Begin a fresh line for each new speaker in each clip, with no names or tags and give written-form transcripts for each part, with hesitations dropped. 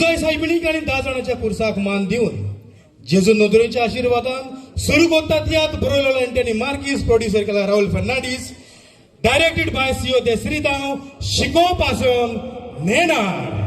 लुजाय सायबिणीक आणि 10 जाणांच्या पुरसाक मान दिवन जेजू नदरेच्या आशीर्वादान सुरू करतात यात बरोवलेलो आणि मार्कीस प्रोड्युसर केला राहुल फर्नांडीस डायरेक्टेड बाय सीओ देसरीदांव शिको पासून नेणार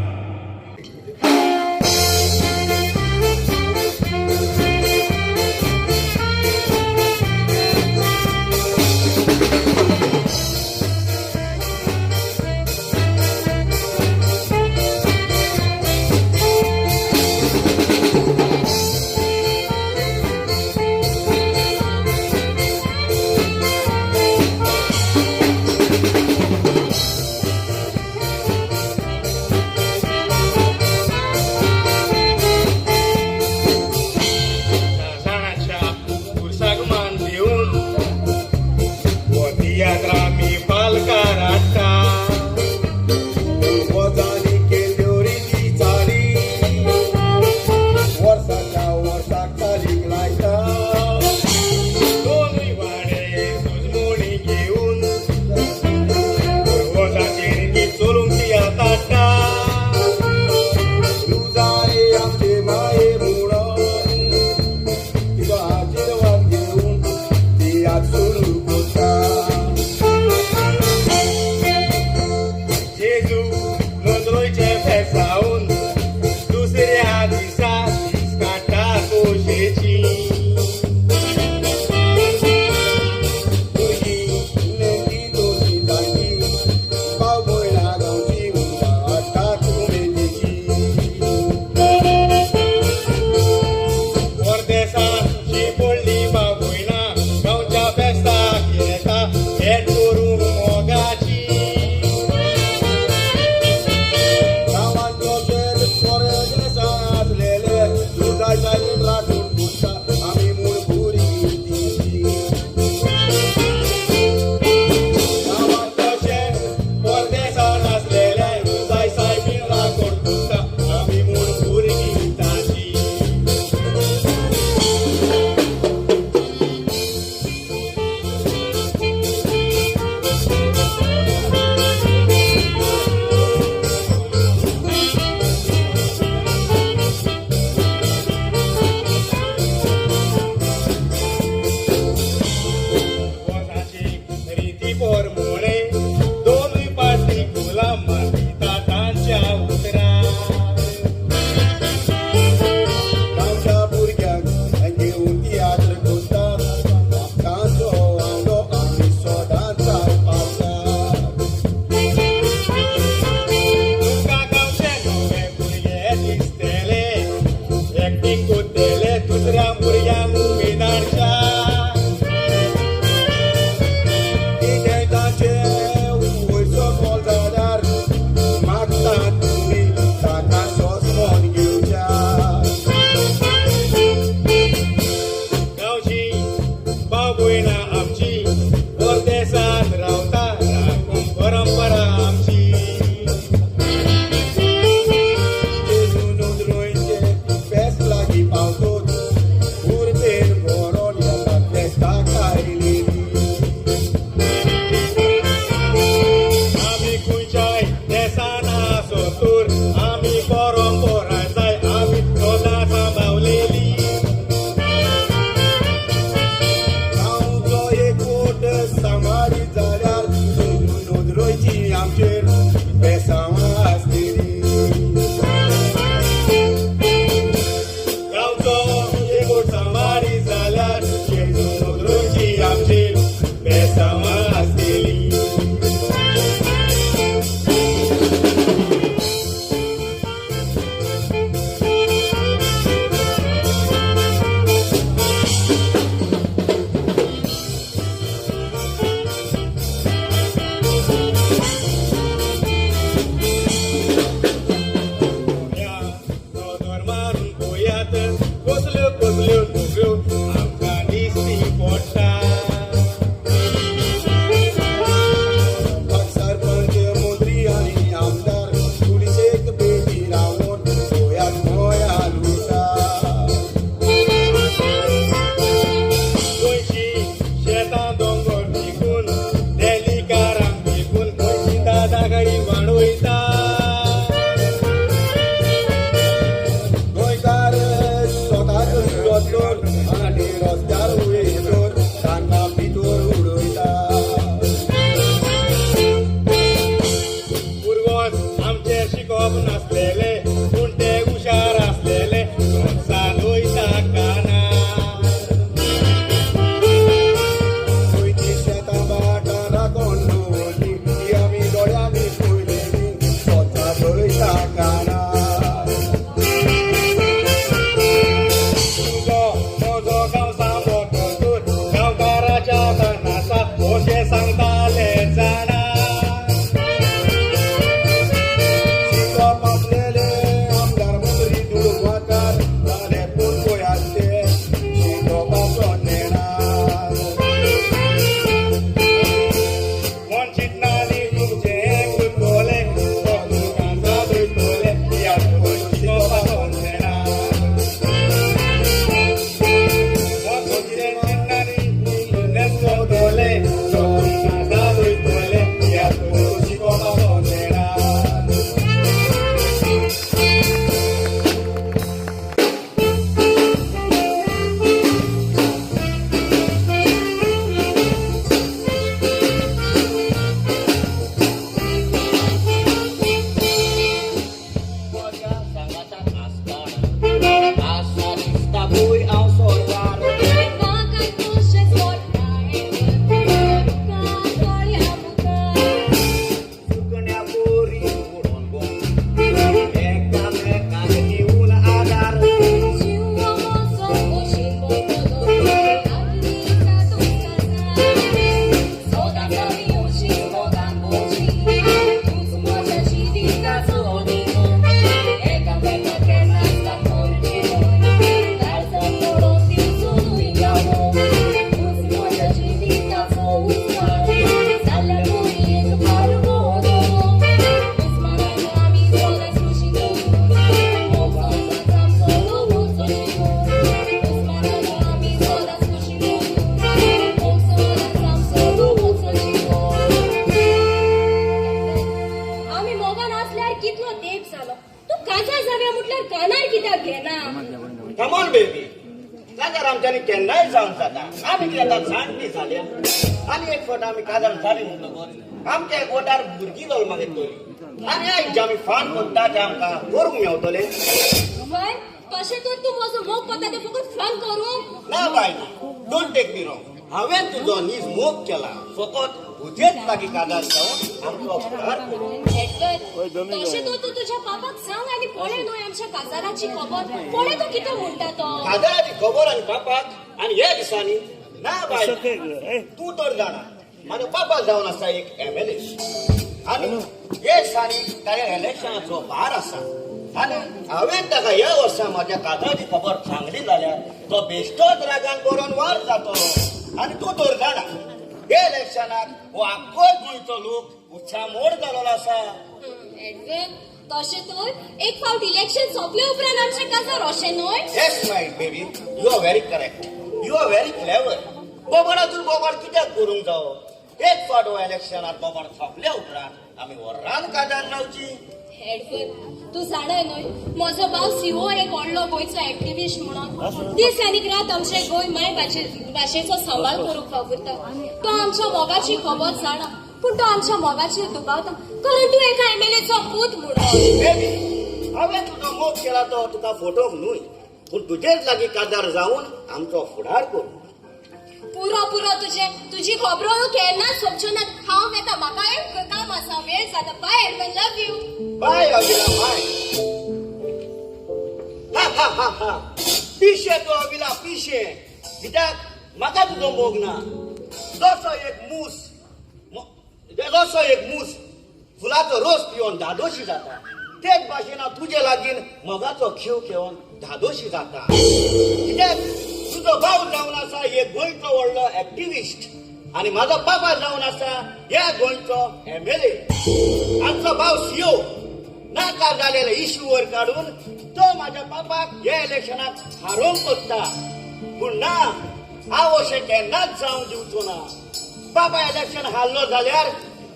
कमॉन बेबी काजार आमच्यानी केन्नाय जावन जाता आमी कितें आतां जाणटी जाल्या आनी एक फावट आमी काजार जाली म्हणटकच आमच्या एक वोटार भुरगीं जाल मागयतली आनी आयज जे आमी फान करता ते आमकां करूंक मेवतले
बाय कशें तर तूं म्हजो मोग करता ते फकत फन करूंक
ना बाय डोंट टेक मी रॉंग हांवें तुजो नीज मोग केला फकत तुजेच लागीं काजार जावन आमचो फुडार करूंक
तशें तर तूं तुज्या बापाक सांग आनी पळय न्हय आमच्या काजाराची खबर पळय तूं कितें म्हणटा तो
काजाराची खबर आनी बापाक आनी हे दिसांनी ना बाय तूं तर जाणा म्हाजो बाबा जावन आसा एक MLA आनी हे दिसांनी ताच्या इलेक्शनाचो भार आसा आनी हांवें ताका ह्या वर्सा म्हाज्या काजाराची खबर सांगली जाल्यार तो बेश्टोच रागान बरोवन वार जातलो आनी तूं तर जाणा हे इलेक्शनाक हो आख्खोय गोंयचो लोक उत्साह मोड जाल्लो आसा
एडवेन तशें तर एक फावट इलेक्शन सोंपले उपरांत आमचें काजार अशें न्हय
yes my baby you are very correct you are very clever बोबडातून बोबाड कित्याक करूंक जावो एक फावट हो इलेक्शनाक बोबाड सोंपल्या उपरांत आमी वर्रान काजार लावची
एडवेन तूं जाणाय न्हय म्हजो भाव सीओ एक व्हडलो गोंयचो एक्टिविस्ट म्हणून दीस आनी रात आमचे गोंय माय भाशेचो सांबाळ करूंक वावुरता तो आमच्या मोगाची खबर जाणा पूण तो आमच्या मोगाचेर दुबावता कारण तूं एका MLAचो पूत म्हणून
बेबी हांवें तुजो मोग केला तो तुका फोटोक न्हय पूण तुजेच लागीं काजार जावन आमचो फुडार करूं
पुरो तुजी खबरो केन्नाच सोंपच्यो नात हांव वेता म्हाका एक काम आसा वेळ जाता bye Edwin love you
bye अविला बाय हा पिशे तो अविला पिशे कित्याक म्हाका तुजो मोग ना जसो एक मूस फुलाचो रोस पिवन धादोशी जाता तेच भाशेन हांव तुजे लागीं मोगाचो खीव घेवन धादोशी जाता कित्याक तुजो भाव जावन आसा एक गोंयचो व्हडलो एक्टिविस्ट आनी म्हाजो बाबा जावन आसा ह्या गोंयचो MLA आमचो भाव CEO नाका जालेले इश्यू वयर काडून तो म्हाज्या बापाक हे इलेक्शनाक हारोवंक सोदता पूण ना हांव अशें केन्नाच जावंक दिवचो ना बाबा इलेक्शन हारलो जाल्यार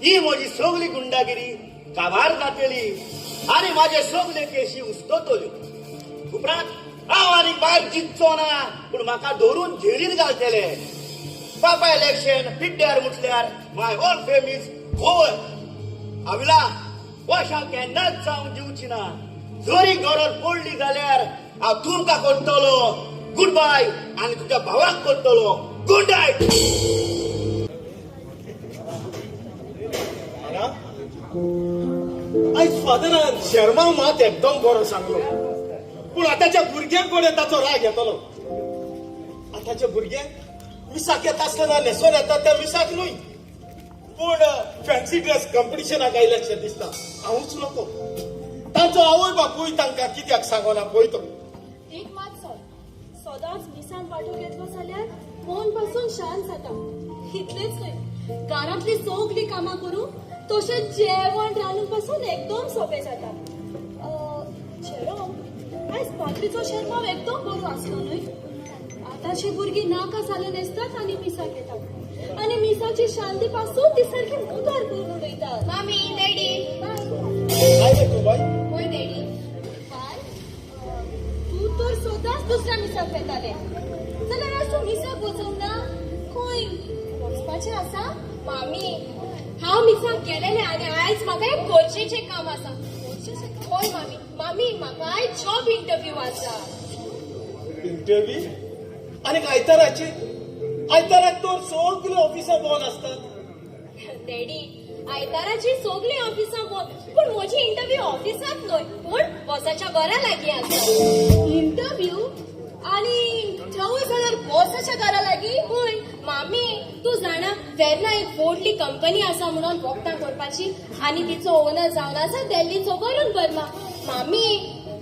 ही म्हजी सगळी गुंडागिरी काबार जातली आनी म्हाजे सगळे केशी उस्तोतल्यो उपरांत हांव आनी भायर जिखचो ना पूण म्हाका धरून झेडीन घालतले बाबा इलेक्शन पिड्ड्यार मुटल्यार माय ओन फेम इज ओवर अविला वश हांव केन्नाच जावंक दिवची ना जरी गरज पडली जाल्यार हांव तुमकां करतलो गुड बाय आनी तुज्या भावाक करतलो गुड नायट
आयज फादरान शर्मा मात एकदम बरो सांगलो पूण आतांच्या भुरग्यांक कोण ताचो राग येतलो आतांच्या भुरग्यांक मिसाक येता आसतना न्हेसोन येता त्या मिसाक न्हय पूण फॅन्सी ड्रेस कॉम्पिटिशनाक आयल्याशें दिसता हांवूच नको तांचो आवय बापूय तांकां कित्याक सांगना पळयतो
एक मात सदांच मिसान वांटो घेतलो जाल्यार मन पासून शांत जाता इतलेच न्हय घरांतली सगळीं कामां करून तशेंच जेवण रांदून पासून एकदम सोंपें जाता शेरो आयज पात्रीचो शर्माव एकदम बरो आसलो न्हय आतांची भुरगीं नाका जाले न्हेसतात आनी मिसाक येतात आनी मिसाची शांती पासून ती सारकी मुखार करून उडयतात मामी डॅडी
काय रे तूं बाय
होय डॅडी बाय तूं तर सदांच दुसऱ्या मिसाक येताले जाल्यार आज तूं मिसाक वचोंक ना खंय वचपाचें आसा मामी हांव मिसाक गेलेलें आनी आयज म्हाका एक गरजेचें काम आसा होय मामी म्हाका आयज जॉब इंटरव्यू आसा
इंटरव्यू आनी आयताराक तर सगळीं ऑफिसां बंद आसतात
डॅडी आयताराची सगळीं ऑफिसां बंद पूण म्हजी इंटरव्यू ऑफिसांत न्हय पूण बॉसाच्या घरा लागीं आसा इंटरव्यू आनी थंय जाल्यार बॉसाच्या घरा लागीं हय मामी तूं जाणा वेर्ना एक व्हडली कंपनी आसा म्हणून वखदां करपाची आनी तिचो ओनर जावन आसा दिल्लीचो वरुण वर्मा मामी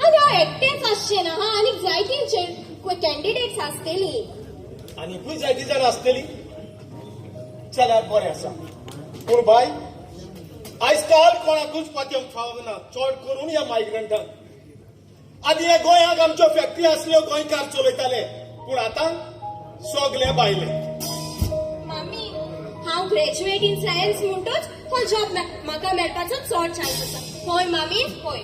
आनी हांव एकटेंच आसचें ना हा आनी जायतीं कॅन्डिडेट्स आसतलीं
आनी खंय जायतीं जाणां आसतलीं जाल्यार बरें आसा पूण बाय आयज काल कोणाकूच पातयेवंक फावना ना चड करून ह्या मायग्रंटांक आदी ह्या गोंयांक आमच्यो फॅक्टरी आसल्यो गोंयकार चलयताले पूण आतां सगळे भायले
मामी हांव ग्रॅज्युएट इन सायन्स म्हणटच हो जॉब म्हाका मेळपाचो चड चान्स आसा होय मामी होय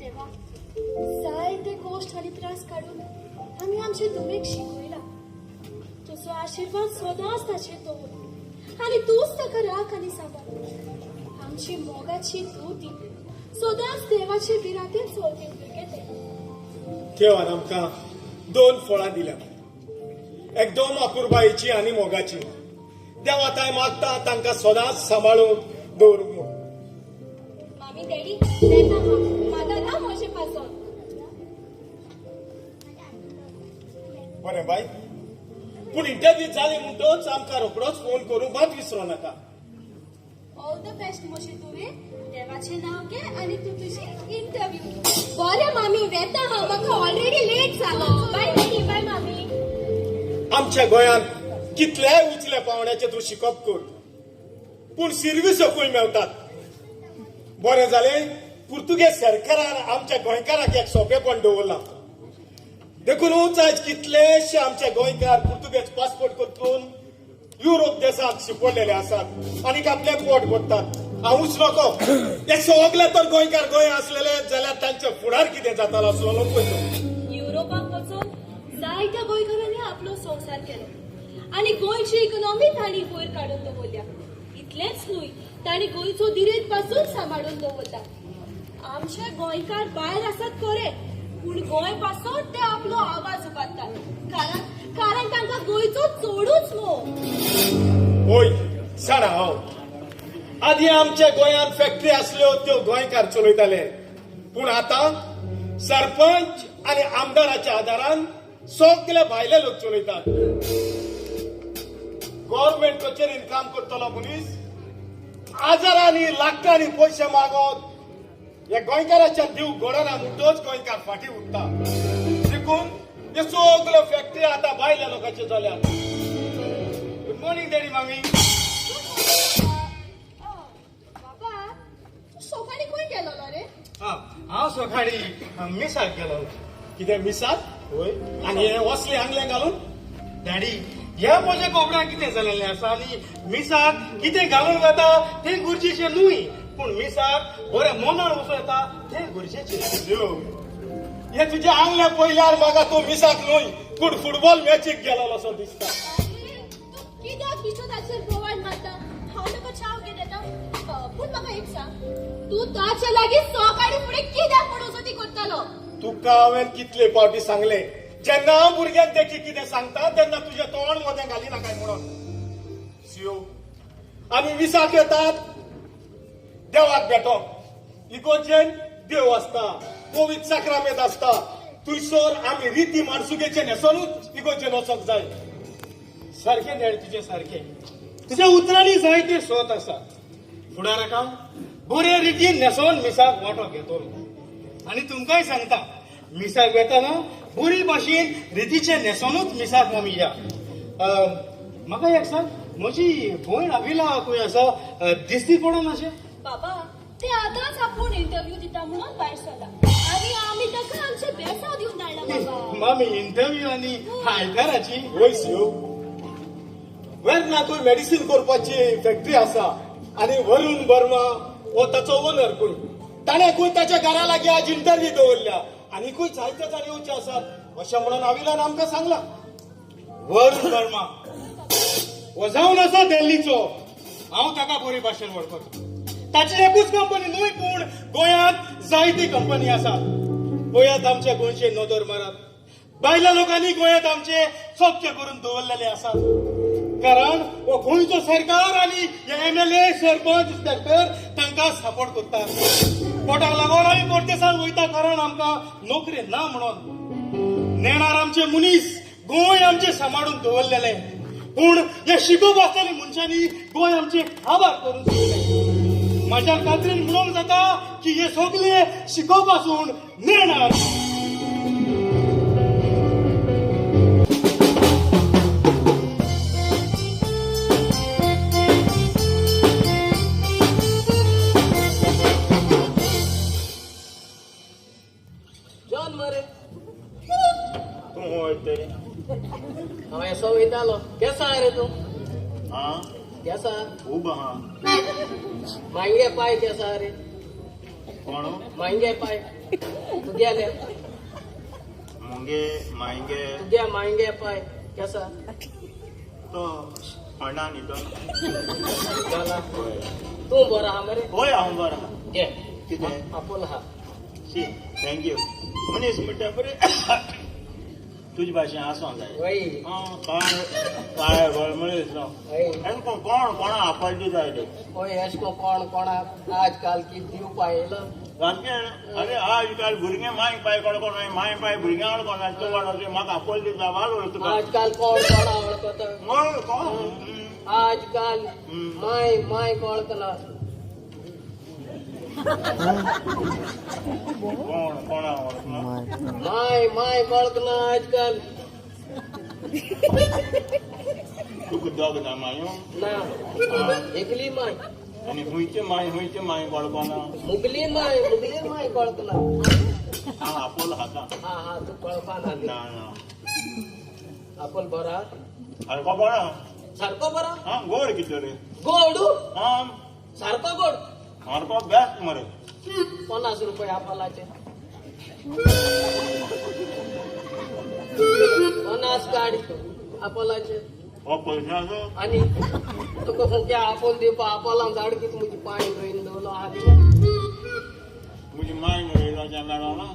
देवा जायते गोष्ट आणि त्रास काढून आम्ही आमचे दुवेक शिकवला तुझो आशीर्वाद सदांच ताचेर दवर आणि तूच ताका राख आणि सांबाळ आमची मोगाची तूती सदांच देवाचे बिरातेर चलतील भुरगे ते
देवान आमकां 2 फळां दिल्या एकदम अपुरबायेची आनी मोगाची देवा ताय मागता तांकां सदांच सांबाळून दवरूंक म्हूण
मामी डॅडी तेन्ना म्हाका ना म्हजे पासून
बरें बाय पूण इंटरव्यू जाली म्हणटच आमकां रोखडोच फोन करूंक मात विसरो नाका
ऑल द बेस्ट म्हजे तुवें देवाचें नांव घे आनी तूं तुजी इंटरव्यू बरें मामी वेता हांव म्हाका ऑलरेडी लेट जालो बाय डॅडी बाय मामी
आमच्या गोंयांत कितल्याय उंचल्या पावंड्याचे तूं शिकप कर पूण सिरवी सकूल मेवतात बरें जालें पुर्तुगेज सरकारान आमच्या गोंयकाराक एक सोंपेपण दवरलां देखूनच आयज कितलेशे आमचे गोंयकार पुर्तुगेज पासपोर्ट करतून युरोप देशांत शिपडलेले आसात आनी आपले पोट भरतात हांवूच नको हे सगळे तर गोंयकार गोंय असलेले जाल्यार तांचे फुडार कितें जातालो असलो पळयतो
युरोपाक वचून जायत्या गोंयकारांनी आपलो संसार केलो आनी गोंयची इकॉनॉमी तांणी वयर काडून दवरल्या इतलेंच न्हय तांणी गोंयचो दिरेत पासून सांबाळून दवरता आमचे गोंयकार भायर आसात खरे पूण गोंय पासून ते आपलो आवाज उबारतात कारण तांकां गोंयचो चोडूच मोग
होय जाणा हांव आदी आमच्या गोंयांत फॅक्टरी आसल्यो त्यो गोंयकार चलयताले पूण आतां सरपंच आनी आमदाराच्या आदारान सगळे भायले लोक चलयतात गव्हर्नमेंट कचेरीन काम करतलो मनीस आजारांनी लाखांनी पयशे मागोत हे गोंयकाराच्या जीव घडना म्हणटच गोंयकार फाटी उरता देखून हे सगळ्यो फॅक्टरी आतां भायल्या लोकांच्यो जाल्यात गुड मॉर्निंग डॅडी मामी
बाबा तूं सकाळी खंय गेलोलो रे
हांव सकाळी मिसाक गेलो
कितें मिसाक होय आनी हे वसले आंगले घालून
डॅडी ह्या म्हज्या कोबड्यांक कितें जालेलें आसा आनी मिसाक कितें घालून वता तें गरजेचें न्हय पूण मिसाक बरें मनान वचूं येता तें गरजेचें
यो हे तुजे आंगले पयल्यार म्हाका तूं मिसाक न्हय पूण फुटबॉल मॅचीक गेलो असो दिसता
तूं कित्याक विश्वासाचेर बोवाळ मारता हांव तुका चाव घे देता पूण म्हाका एक सांग तूं ताचे लागीं सकाळी फुडें कित्याक म्हणून उजती करतालो
तुका हांवें कितले फावटी सांगले जेन्ना भुरग्यांक देखी कितें सांगता तेन्ना तुजें तोंड मदें घालिना काय म्हणून शिव आमी विसाक येतात देवाक भेटोंक इगोर्जेन देव आसता पवित्र साक्रामेंत आसता थंयसर आमी रिती माणसुगेचे न्हेसोनूच इगोर्जेन वचोंक जाय
सारकें डॅडी तुजें सारकें तुज्या उतरांनी जायते सोत आसा फुडाराका बरे रितीन न्हेसोन मिसाक वांटो घेतलो आनी तुमकांय सांगता मिसाक वेताना बरी भाशेन रितीचे न्हेसोनूच मिसाक आमी या म्हाका एक सांग म्हजी भयण आविला खंय आसा दिसती पडना अशें
बाबा ते आतांच आपूण इंटरव्यू दिता म्हणून भायर सरला आनी आमी ताका आमचे बेसांव दिवन धाडला बाबा
मामी इंटरव्यू आनी आयकाराची
वय शिव वेर्ना खंय मेडिसीन करपाची फॅक्टरी आसा आनी वरुण वर्मा हो ताचो ओनर खंय ताणें खंय ताच्या घरा लागीं आज इंटरव्यू दवरल्या आनी खंय जायते जाण येवचे आसात अशें म्हणून आविलान आमकां सांगला
वरुण वर्मा हो जावन आसा दिल्लीचो हांव ताका बरे भाशेन वळखता ताची एकूच कंपनी न्हय पूण गोंयांत जायती कंपनी आसात गोंयांत आमच्या गोंयचे नदर मारात भायल्या लोकांनी गोंयांत आमचे चोपचे करून दवरलेले आसात कारण हो गोंयचो सरकार आनी MLA सरपंच इन्स्पेक्टर तांकां सपोर्ट करतात पोटाक लागून आमी परदेसांत वयता कारण आमकां नोकरी ना म्हणून नेणार आमचे मनीस गोंय आमचे सांबाळून दवरलेले पूण हे शिकोवप आसलेल्या मनशांनी गोंय आमचे आभार करून सोडले म्हाज्या खात्रीन म्हणूंक जाता की हे सगळे शिकोवप पासून नेणार
जॉन मरे
तूं वळटरी
हांव येसो वयतालो केसा रे तूं
हां
केसा
खूब आहा
मांगे पाय केसा रे
कोण
मांगे पाय तुझ्याले
मुंगे मांगे
तुझ्या मांगे पाय कसा
तो फणा न्ही तो
झाला तू बरा हा मरे
होय हांव बरो
घे
कितें
आपोल हा
शी थँक्यू मनीस म्हणटा बरें तुजे भाशेन आसूंक जाय
वय
काय मनीस न्हू
वय
आनी कोण कोणा आपयली जाय ते
वय अश कोण कोणाक आजकाल की दिव पायलं
सारकें अरे आज काल भुरगे मांय पाय कोण मांय पाय भुरग्यां वांगडा कोण तूं वाडो म्हाका आपयली जाय वालो तुका
आजकाल कोण आवडत
हय कोण
आजकाल माय माय कोळकना
कोण आवडना
माय माय कोळकना आजकाल
तुका दोग ना मायो
ना एकली माय
आनी हुंयचे माय कोळपना
मुगली माय कोळकना
हांव आपोल खाता
हा हा तू कळपाना
ना ना
आपोल बरा
सारको बरो
सारको बरा
हा गोड कितें रे
गोड
हा
सारको गोड
सारको बेस्ट मरे
50 रुपये आपालाचे 50 गाडी आपालाचे
हो पयशाचो
आणि तुका फुक्या आपोल दिवपा आपोला झाड किती म्हणजे पाणी रोईन दवलो आधी
म्हजी माय मरे मेळना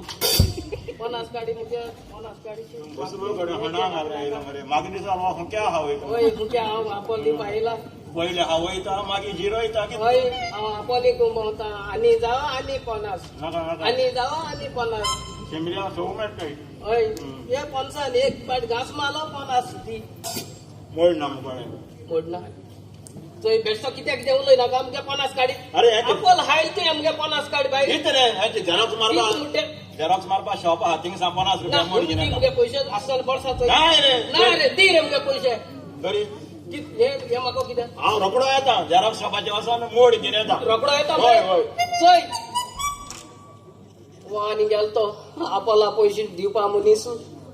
50 गाडी म्हणजे 50 गाडीचे
बसलो कडे हणा घालला मरे मागे दिसा हांव हुंक्या हावयता
होय फुक्या हांव आपोल दिवपा येयला
पयले हावयता मागीर जिरयता कितें
होय हांव आपोली घुमवता आनी जावा आनी 50
नाका नाका
आनी जावा आनी 50
शेंबऱ्या सव मेळटाय
होय हे 50 एक पाट घास मालो 50 दी
मोड ना मुकोळे
मोडना चोय बेश्टो कित्याक देवलोय नाका आमगे 50 गाडी
अरे हें
आपोल हायल ते आमगे 50 गाडी बाई
कितें रे हें झेरॉक्स मारपा शॉप आहा थिंग 50 रुपया मोड घेना
मुगे पयशे आसल बर्साचो
नाय रे
ना रे दी रे मुगे पयशे
बरी
हे म्हाका कितें
हांव रोकडो येता झेरॉक्स शॉपाचे वचोन मोड घेवन येता
रोकडो येता
होय होय
चोय वानी गेल तो आपोला पयशे दिवपा मनीस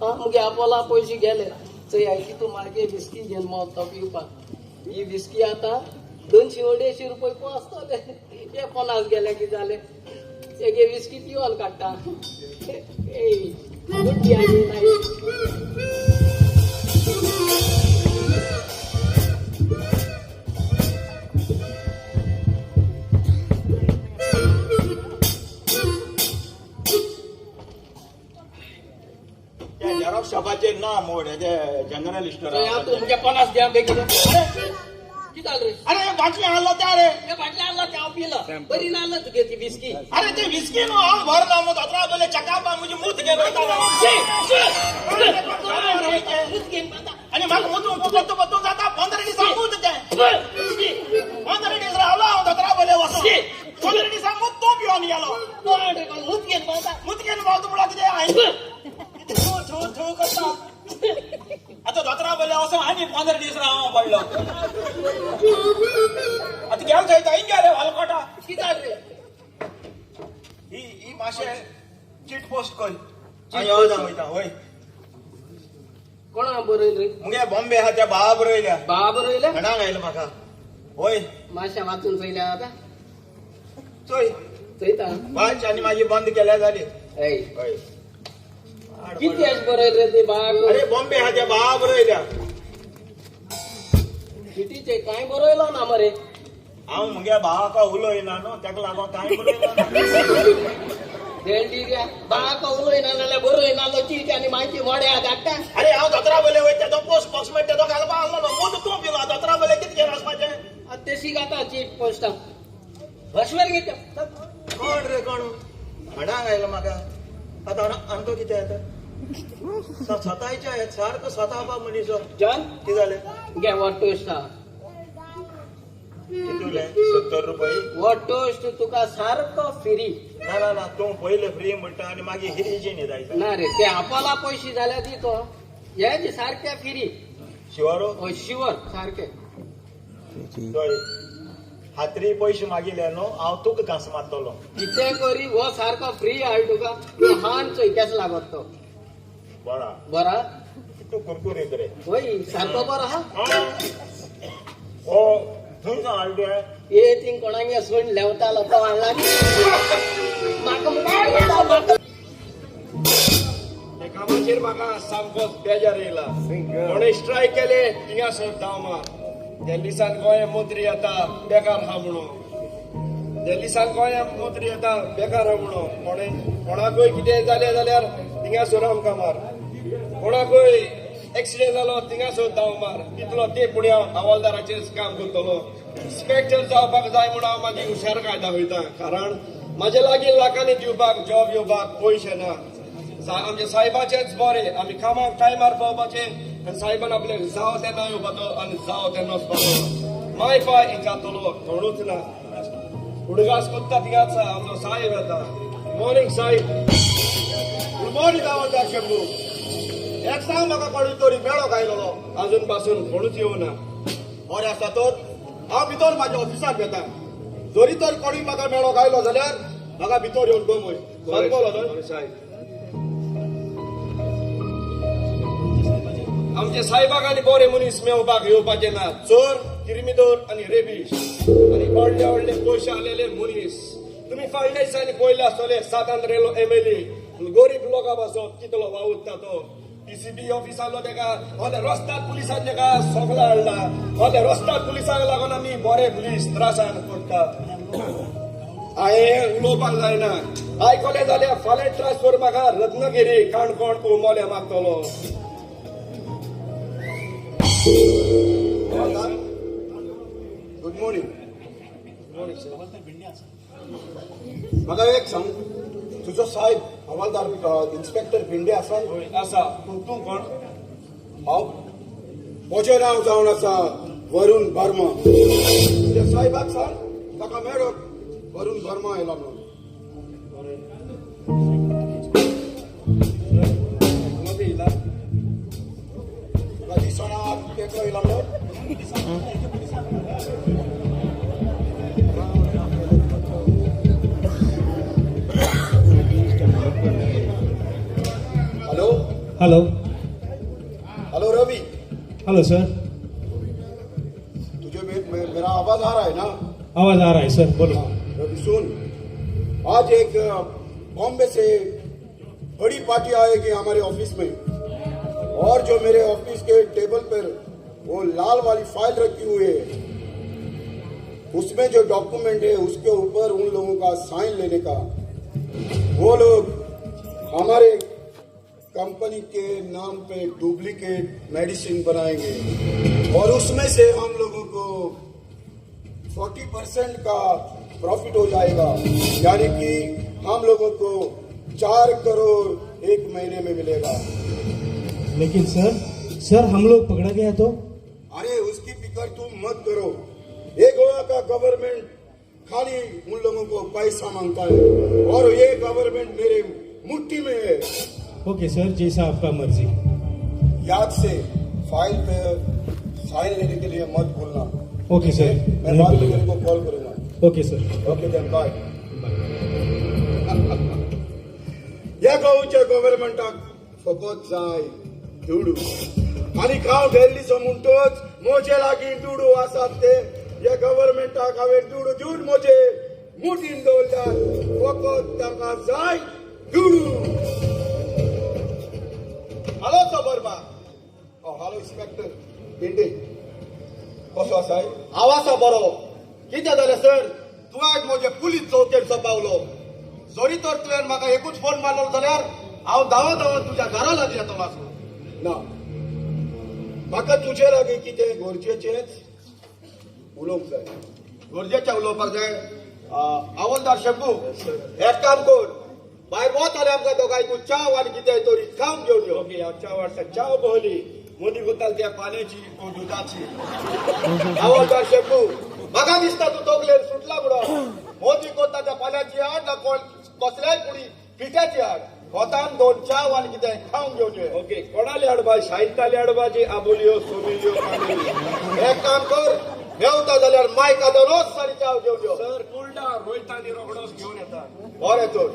मुगे आपोला पयशे गेले चोय आयची तूं मागे बिस्की घेवन मावता पिवपाक ही बिस्की आतां 200-250 रुपये पोसतले हे 50 गेले की जाले तेगे बिस्की पिवन काडटा ए बुड्डी आनी नाही
त्या झेरॉक्स शॉपाचे ना मोड हेजे जनरल स्टोर
चोय हांव तुमगे 50 द्या बेगीन कितें जालें रे
अरे बाटली हाडलो त्या रे
हे बाटल्या आणला ते हांव पिलं बरी नाल्ल तुगे ती बिस्की
अरे ते विस्की न्हू हांव भरला मग दोतरा बोले चकापा म्हजी मूत घेवन वयता आनी म्हाका मूत पत्तू जाता 15 दिसा मूत ते 15 दीस रावलो हांव दोतरा बोले वचोन 15 दिसा मूत तो पिवन गेलो
मूत घेवन पावता
मूत घेवन पावता म्हणल्यार कितें हांवें थू थू करता आतां दोतरा बोले वचोन आनी 15 दीस रावो पडलो आतां घेवन थंयता हिंग रे वालकोटा
कितें जालें रे
ही माशे चिट पोस्ट कर हांव यो जावन वयता होय
कोणा बरयल रे
मुगे बॉम्बे आहा त्या भावा बरयल्या
बाबा बरयले
हणाक आयलो म्हाका होय
माश्या वाचून चयल्या आता
चोय
चयता
वाच आनी मागीर बंद केल्या जाली
ऐ
होय
किती अश बरयल रे ते बाग
अरे बॉम्बे आहा त्या भावा बरयल्या
कितीचे कांय बरयलो ना मरे
हांव मुगे भावाका उलयना न्हू तेका लागोन कांय बरयना
देंडी द्या बाग उलयना नाल्यार बरयना चीट आनी माहिती मोड्या धाडटा
अरे हांव दोतरा बोले वयता तो पोस्ट बॉक्स मेळटा तो घालपा आसलो न्हू मूत तूं पिलो दोतरा बोले कितें घेवन वचपाचें
तेशी घाता चीट पोस्टा बसवर घेता
कोण रे कोण हणाक आयलो म्हाका आतां आमचो कितें येता स्वताच्या सारको स्वता मनीस
जॉन
कितें जालें
घे वो टोस्ट हा
कितले 70 रुपये
वो टोस्ट तुका सारको फ्री
ना ना ना तूं पयले फ्री म्हणटा आनी मागीर हिरीची न्ही जायता
ना रे ते आपोला पयशे जाल्यार दितो हे सारके फ्री
शिवारो
हय शिवर सारके
हय हात्री पयशे मागिले न्हू हांव तुका घास मारतलो
कितें करी हो सारको फ्री हाड तुका तूं हान चोय केस लागत तो
बरा
बरा
तूं कुरकुरीत रे
होय सारको बरो हा
हो थंय हाडले
हे थिंग कोणागे सोड लेवता लोक हाडला म्हाका
त्या कामाचेर म्हाका सामकोच बेजार येयला कोणें स्ट्रायक केले थिंगा सोड धांवमार त्या दिसान गोंय मंत्री येता बेकार हा म्हणून त्या दिसान गोंय मंत्री येता बेकार हा म्हणून कोणाकूय कितें जालें जाल्यार थिंगा सोड आमकां मार कोणाकूय एक्सिडेंट जालो थिंगा सोड धांव मार तितलो ते पुण्या हवालदाराचेर काम करतलो इन्स्पेक्टर जावपाक जाय म्हणून हांव म्हाजी हुशारकाय दाखयता कारण म्हाजे लागीं लाखांनी दिवपाक जॉब येवपाक पयशे ना आमचे साहेबाचेच बरें आमी कामाक टायमार पावपाचें आनी साहेबान आपले जाव तेन्ना येवपाचो आनी जाव तेन्ना वचपाचो माय पाय जातलो थोडूच ना उडगास कोत्ता थिंगाच आसा आमचो साहेब येता मॉर्निंग साहेब गुड मॉर्निंग हवालदार शंभू एक सांग म्हाका कोणी तरी मेळो गायलो अजून पासून कोणूच येवना बरें आसा तर हांव भितर म्हाज्या ऑफिसाक येता जरी तर कोणी म्हाका मेळो गायलो जाल्यार म्हाका भितर येवन गमय सारको साहेब आमचे साहेबाक आनी बरे मनीस मेळपाक येवपाचे ना चोर किरमिदोर आनी रेबीश आनी व्हडले व्हडले पयशे आलेले मनीस तुमी फाळल्या दिसांनी पयले आसतले सातान रेलो एमएलए गरीब लोकां पासत कितलो वावुरता तो पीसीबी ऑफिसांतलो तेका होले रस्त्यार पुलिसांनी तेका सोगला हाडला होले रस्त्यार पुलिसांक लागून आमी बरे पुलीस त्रासान पडटात हांवें उलोवपाक जायना आयकलें जाल्यार फाल्यां ट्रान्सफर म्हाका रत्नागिरी काणकोण कोळमोले मागतलो गुड मॉर्निंग
म्हाका एक सांग तुजो साहेब हवालदार इन्स्पेक्टर भिंडे आसा
आसा पूण तूं कोण
हांव म्हजें नांव जावन आसा वरुण वर्मा तुज्या साहेबाक सांग ताका मेळो वरुण वर्मा आयला म्हणून
मदीं येयला
तुका दिसना केन्ना येयला म्हणून hello
hello
hello Ravi
hello sir
तुझे मेरा आवाज आ रहा है ना
आवाज आ रहा है सर बोलो
रवि सुन आज एक बॉम्बे से बड़ी पार्टी आएगी हमारे ऑफिस में और जो मेरे ऑफिस के टेबल पर वो लाल वाली फाइल रखी हुई है उसमें जो डॉक्यूमेंट है उसके ऊपर उन लोगों का साइन लेने का वो लोग हमारे कंपनी के नाम पे डुप्लीकेट मेडिसिन बनाएंगे और उसमें से हम लोगों को 40% का प्रॉफिट हो जाएगा यानी कि हम लोगों को 4 करोड़ एक महीने में मिलेगा।
लेकिन सर हम लोग पकड़ा गया तो
अरे उसकी फिक्र तुम मत करो ये गोवा का गवर्नमेंट खाली उन लोगों को पैसा मांगता है और ये गवर्नमेंट मेरे मुट्ठी में है।
ओके सर जैसा आपका मर्जी
याद से फाइल पे साइन लेने के लिए मत भूलना।
ओके सर
मैं बाद में तेरे को कॉल करूंगा।
Okay sir
okay then bye. या गोवच्या गव्हर्नमेंटाक फकत जाय दुडू आनी हांव दिल्लीचो म्हणटोच म्हजे लागीं दुडू आसात ते या गव्हर्नमेंटाक हांवें दुडू दिवन म्हजे मुठीन दवरल्यात फकत ताका जाय दुडू। हॅलो सबर्मा हॅलो इन्स्पेक्टर भिंडे कसो आसाय
हांव आसा बरो कितें जालें सर तुवें म्हजे पुलीस चौकेर सोंपावलो जरी तर तुवें म्हाका एकूच फोन मारलो जाल्यार हांव धांवत तुज्या घरा लागीं येतलो आसलो
ना म्हाका तुजे लागीं कितें गरजेचेंच उलोवंक जाय।
गरजेचें उलोवपाक जाय हवालदार शंभू एक काम कर भायर वत जाल्यार आमकां दोगांयकू चाव आनी कितें तरी खावन घेवन यो
ओके हांव च्या वाडटा चाव बहली मदीं गुताल त्या पाण्याची को दुधाची
हवालदार शंभू म्हाका दिसता तूं तोगलेर सुटला म्हणून मोदी कोता त्या पाण्याची हाड ना कोण कसल्याय कुडी पिठ्याची हाड वतान 2 चाव आनी कितें खावन घेवन यो
ओके कोणाली हाडबा शाहिताली हाडबाची आबोलियो सोमिलियो कांदोली
एक काम कर मेवता जाल्यार मायक आदोनच सारी चाव घेवन यो
सर कुलडा रोयतानी रोखडोच घेवन येता
बरें तर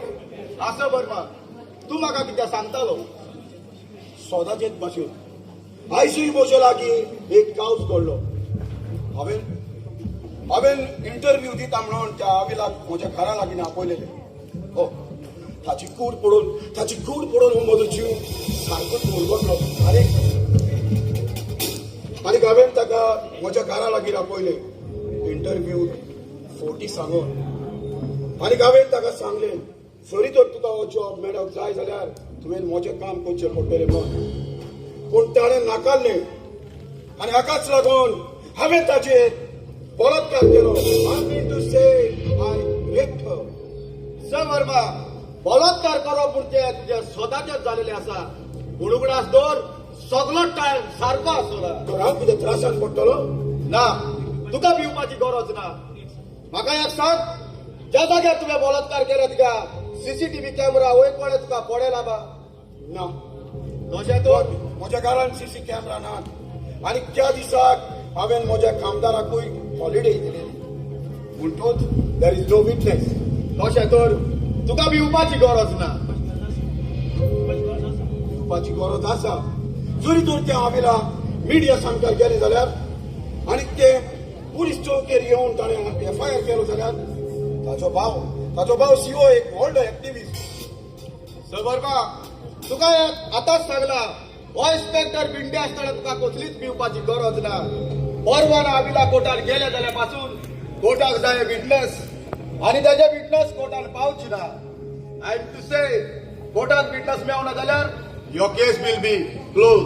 आसा बर्मा तूं म्हाका कितें सांगतालो
सदांचेच भाशेन आयसूय म्हजे लागीं एक कावच घडलो हांवें हांवें इंटरव्यू दिता म्हणून त्या आविलाक म्हज्या घरा लागीं आपयलेले हो ताची कूड पडून हो म्हजो जीव सारकोच मुरगटलो आनी हांवें ताका म्हज्या घरा लागीं आपयले इंटरव्यू फोटी सांगून आनी हांवें ताका सांगलें जरी तर तुका हो जॉब मेळोंक जाय जाल्यार तुवें म्हजें काम करचें पडटलें म्हण पूण ताणें नाकारलें आनी हाकाच लागून हांवें ताचेर बलात्कार केलो
सर वर्मा बलात्कार करप पूण ते तुजे स्वताचेच जालेले आसा पूण उगडास दवर सगळो टायम सारको आसलो
तर हांव कितें त्रासान पडटलो
ना तुका भिवपाची गरज ना म्हाका एक सांग ज्या जाग्यार तुवें बलात्कार केला तुका सीसीटीव्ही कॅमेरा वयर पडे तुका पडेला बा
ना
तशें तो
म्हज्या घरान सीसी कॅमेरा नात आनी त्या दिसाक हांवें म्हज्या कामदाराकूय हॉलिडे दिलेली पूण तोच देर इज नो विटनेस
तशें तर तुका भिवपाची गरज ना
भिवपाची गरज आसा जरी तर त्या हावेला मिडिया सांगकार गेले जाल्यार आनी ते पुलीस चौकेर येवन ताणें एफआयआर केलो जाल्यार ताचो भाव सीओ एक व्हडलो एक्टिव्हिस्ट
सबरमा तुका आतांच सांगला हो इन्स्पेक्टर बिंडे आसतना तुका कसलीच भिवपाची गरज ना परवाना आविला कोर्टार गेले जाल्यार पासून कोर्टाक जाय विटनेस आनी ताजे विटनेस कोर्टान पावची ना आय एम टू से कोर्टान विटनेस मेळना जाल्यार your case will be close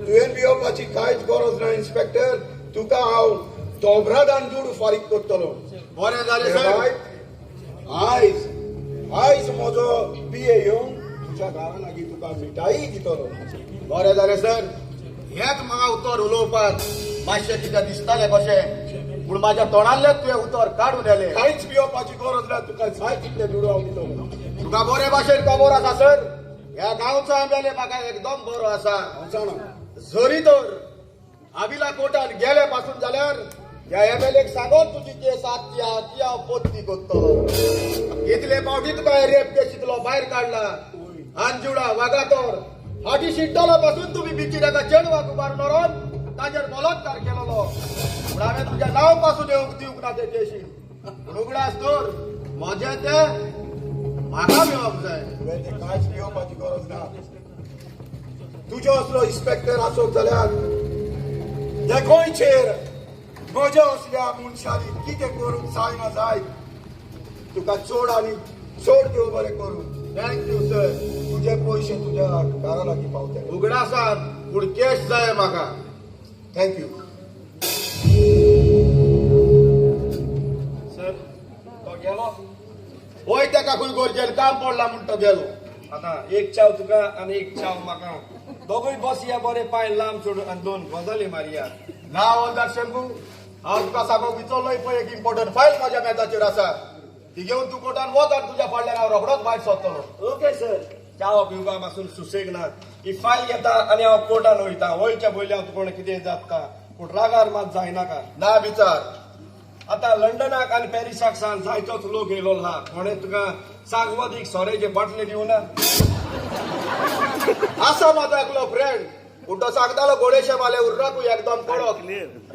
तुवें भिवपाची कांयच गरज ना इन्स्पेक्टर तुका हांव दोबरा दांडूड फारीक करतलो
बरें जालें सर
आयज म्हजो PA येवन तुज्या घरा लागीं तुका मिठाई दितलो
बरें जालें सर हेच म्हाका उतर उलोवपाक मातशें कितें दिसतालें कशें पूण म्हाज्या तोंडांतलेच तुवें उतर काडून येलें
कांयच भिवपाची गरज ना तुका जाय तितलें भिडू हांव दितलो
तुका बरे भाशेन खबर आसा सर ह्या गांवचो एमएलए म्हाका एकदम बरो आसा
हांव जाणा
जरी तर आविला कोर्टान गेले पासून जाल्यार ह्या एमएलएक सांगून तुजी केस आत ती हांव पोत्ती करतलो इतले फावटी तुका रेप केसींतलो भायर काडला आंजुडा वागातोर हाटी शिट्टलो पासून तुम्ही बिचीर एका चेडवाक उबारून व्हरोन ताजेर बलात्कार केलेलो पूण हांवें तुजें नांव पासून येवंक दिवंक ना ते केशीन पूण उगडास तर म्हजें तें म्हाका मेळप जाय
तुवें तें कांयच भिवपाची गरज ना तुजो असलो इन्स्पेक्टर आसोत जाल्यार ह्या गोंयचेर म्हज्या असल्या मनशांनी कितें करूंक जायना जाय तुका चड आनी चड देव बरें करूं
थँक्यू सर
तुजे पयशे तुज्या घरा लागीं पावतले
उगडासान पूण केस जाय म्हाका
थँक्यू
सर तो गेलो
होय तेका खंय गरजेन काम पडला म्हूण तो गेलो
आता एक चाव तुका आणि एक चाव म्हाका दोगूय बसया बरे पांय लांब सोडून आनी दोन गजाली मारया
ना हवलदार शंभू हांव तुका सांगूंक विचारलोय पळय एक इम्पॉर्टंट फायल म्हाज्या मेजाचेर आसा ती घेवन तूं कोर्टान वच आनी तुज्या फाटल्यान हांव रोखडोच भायर सरतलो
ओके सर चाव पिवपा पासून सुसेग ना ही फायल घेता आनी हांव कोर्टान वयता वयच्या पयलीं हांव तुका कितें जाता पूण रागार मात जायनाका
ना विचार
आता लंडनाक आनी पॅरिसाक सावन जायतोच लोक येयलो आहा कोणें तुका सांगवदीक सोरेचे बाटले दिवना
आसा म्हाजो एकलो फ्रेंड पूण तो सांगतालो गोडेशे माले उर्राकूय एकदम कडक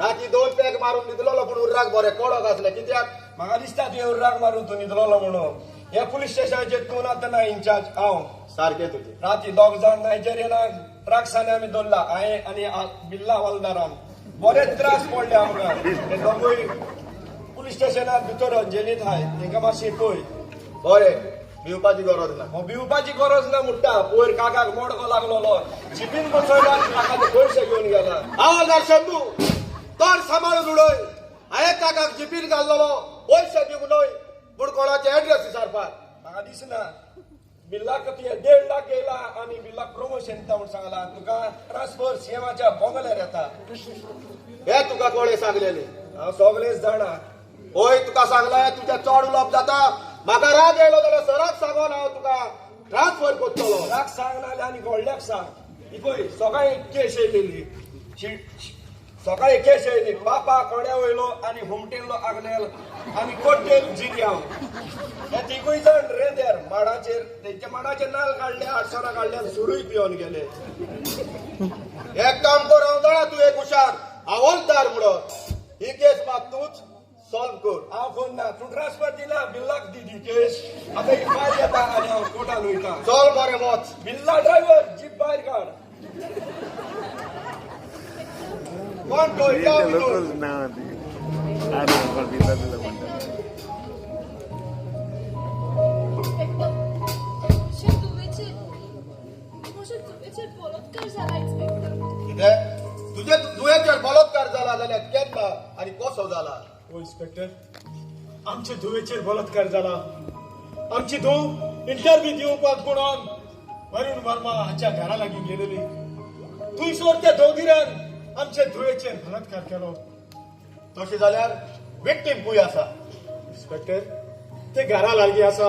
राती 2 पॅक मारून न्हिदलोलो पूण उर्राक बरें कडक आसलें कित्याक
म्हाका दिसता तुवें राग मारून तूं न्हिदलोलो म्हणून हे पुलीस स्टेशनाचेर तूं नातना इंचार्ज हांव
सारकें तुजें
राती 2 जाण नायजेरियनाक ट्रक्सांनी आमी दवरला हांवें आनी बिल्ला वालदारान बरे त्रास पडले आमकां हे दोगूय पुलीस स्टेशनार भितर जेलींत आहाय तांकां मातशें पळय
बरें भिवपाची गरज ना
हो भिवपाची गरज ना म्हणटा पयर काकाक मोडको लागलोलो चिपीन बसयलो आनी काकाचे पयशे घेवन गेला
हवलदार शंभू तर सांबाळून उडय हांवें काकाक जिपीन घाल्लोलो पयशे दिवंक न्हय पूण कोणाचे एड्रेस विचारपाक
म्हाका दिसना बिल्लाक तुवें 1.5 लाख गेला आनी बिल्लाक प्रमोशन दिता म्हूण सांगला तुका ट्रान्सफर सीएमाच्या बंगल्यार येता
हे तुका कोणे सांगलेले
हांव सगळेंच जाणा
होय तुका सांगलां तुजें चड उलोवप जाता म्हाका राग येयलो जाल्यार सराक सांगोन हांव तुका ट्रान्सफर करतलो
राग सांग नाल्यार आनी व्हडल्याक सांग ही पळय सकाळी केस येयलेली सकाळी केस येयली बापा कोण्या वयलो आनी हुमटेल्लो आगलेल आनी कोट्टेल जिरी हांव हे तिगूय जाण रेंदेर माडाचेर तेंच्या माडाचेर नाल काडले 800 काडले आनी सुरूय पिवन गेले
एक काम कर हांव जाणा तूं एक हुशार
हवालदार म्हणून ही केस माग तूच सॉल्व कर.
हांव फोन ना तूं ट्रान्सफर दिला बिल्लाक दी डिटेल्स आतां ही फायल येता आनी हांव कोर्टान वयता.
चल बरें वच.
बिल्ला ड्रायव्हर जीप भायर काड.
कोण तो या
Ele
भितर.
loucos não, ah não, por vida da montanha.
माझ्या दुवेचे बलात्कार झाला इन्स्पेक्टर.
कितें? तुझे दुयेचेर बलात्कार जाला जाल्यार केन्ना आनी कसो जाला?
ओ इन्स्पेक्टर आमचे धुवेचेर बलात्कार जाला. आमची धूव इंटरव्यू दिवपाक म्हणून वरुण वर्मा हाच्या घरा लागीं गेलेली. थंयसर त्या दोगीरान आमचे धुवेचेर बलात्कार केलो.
तशें जाल्यार विक्टीम खूंय आसा?
इन्स्पेक्टर ते घरा लागीं आसा.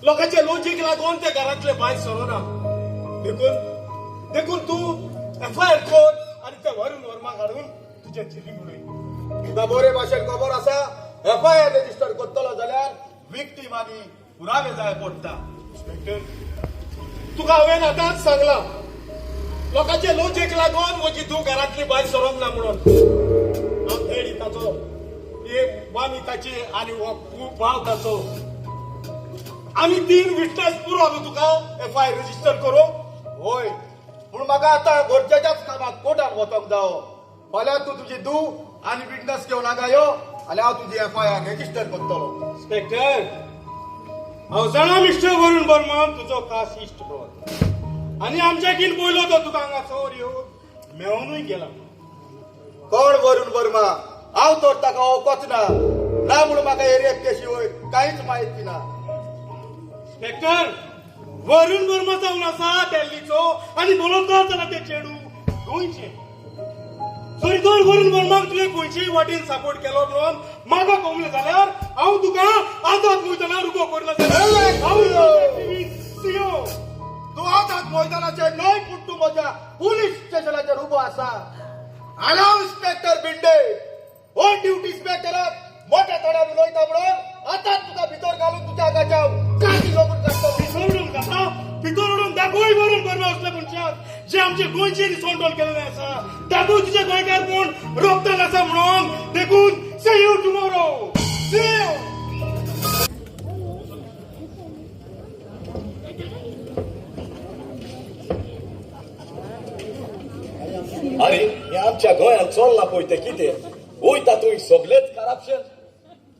लोकांचे लॉजीक लागून ते घरांतले भायर सरोना. देखून तूं एफआयआर कर आनी त्या वरुण वर्माक हाडून तुजे जिलींग उडय.
तुका बरे भाशेन खबर आसा एफआयआर रेजिस्टर करतलो जाल्यार विक्टीम आनी पुरावे जाय पडटा.
इन्स्पेक्टर तुका हांवें आतांच सांगला लोकांचे लॉजीक लागून म्हजी धूव घरांतली भायर सरोंक ना म्हणून. हांव धेडी ताचो एक वानी ताची आनी भाव ताचो आमी 3 विटनेस पुरो तुका एफआयआर रेजिस्टर करूं.
होय पूण म्हाका आतां गरजेच्याच कामाक कोर्टान वचोंक जावो. फाल्यां तूं तुजी धूव आनी विटनस घेवन हांगा यो आनी हांव तुजी एफआयआर रेजिस्टर करतलो.
इन्स्पेक्टर हांव जाणा मिस्टर वरुण वर्मा तुजो खास इश्ट भव आनी आमच्याकीन पयलो तो तुका हांगा चोर येवन मेळोनूय गेला.
कोण वरुण वर्मा? हांव तर ताका वळखच ना म्हणून म्हाका हे रेप केशी वयर कांयच म्हायती ना.
इन्स्पेक्टर वरुण वर्मा जावन आसा दिल्लीचो आनी बलात्कार जाला ते चेडू गोंयचे. जरी तर वरुण वर्माक तुवें खंयचेय वाटेन सपोर्ट केलो म्हणून म्हाका कळले जाल्यार हांव तुका आतांच वयतना रुको करना सीओ.
तूं आतां मैदानाचेर न्हय पूण तूं म्हज्या पुलीस स्टेशनाचेर उबो आसा. Hello inspector Binde. On duty इन्स्पेक्टराक मोठ्या तोंडान उलयता म्हणून आतांच तुका भितर घालून तुज्या आगाच्या काळजी लोकून काडटलो.
भितर घाता भितर उडून दाखोय वरुण वर्मा असल्या मनशाक जे आमचे गोंयचे रिसॉन्डॉल केलेले आसा. दाखोय तुजे गोंयकार कोण रोखतान आसा म्हणून. देखून see you tomorrow. See you.
अरे हे आमच्या गोंयांत चल्ला पळय ते कितें वयता थंय सगळेच करप्शन.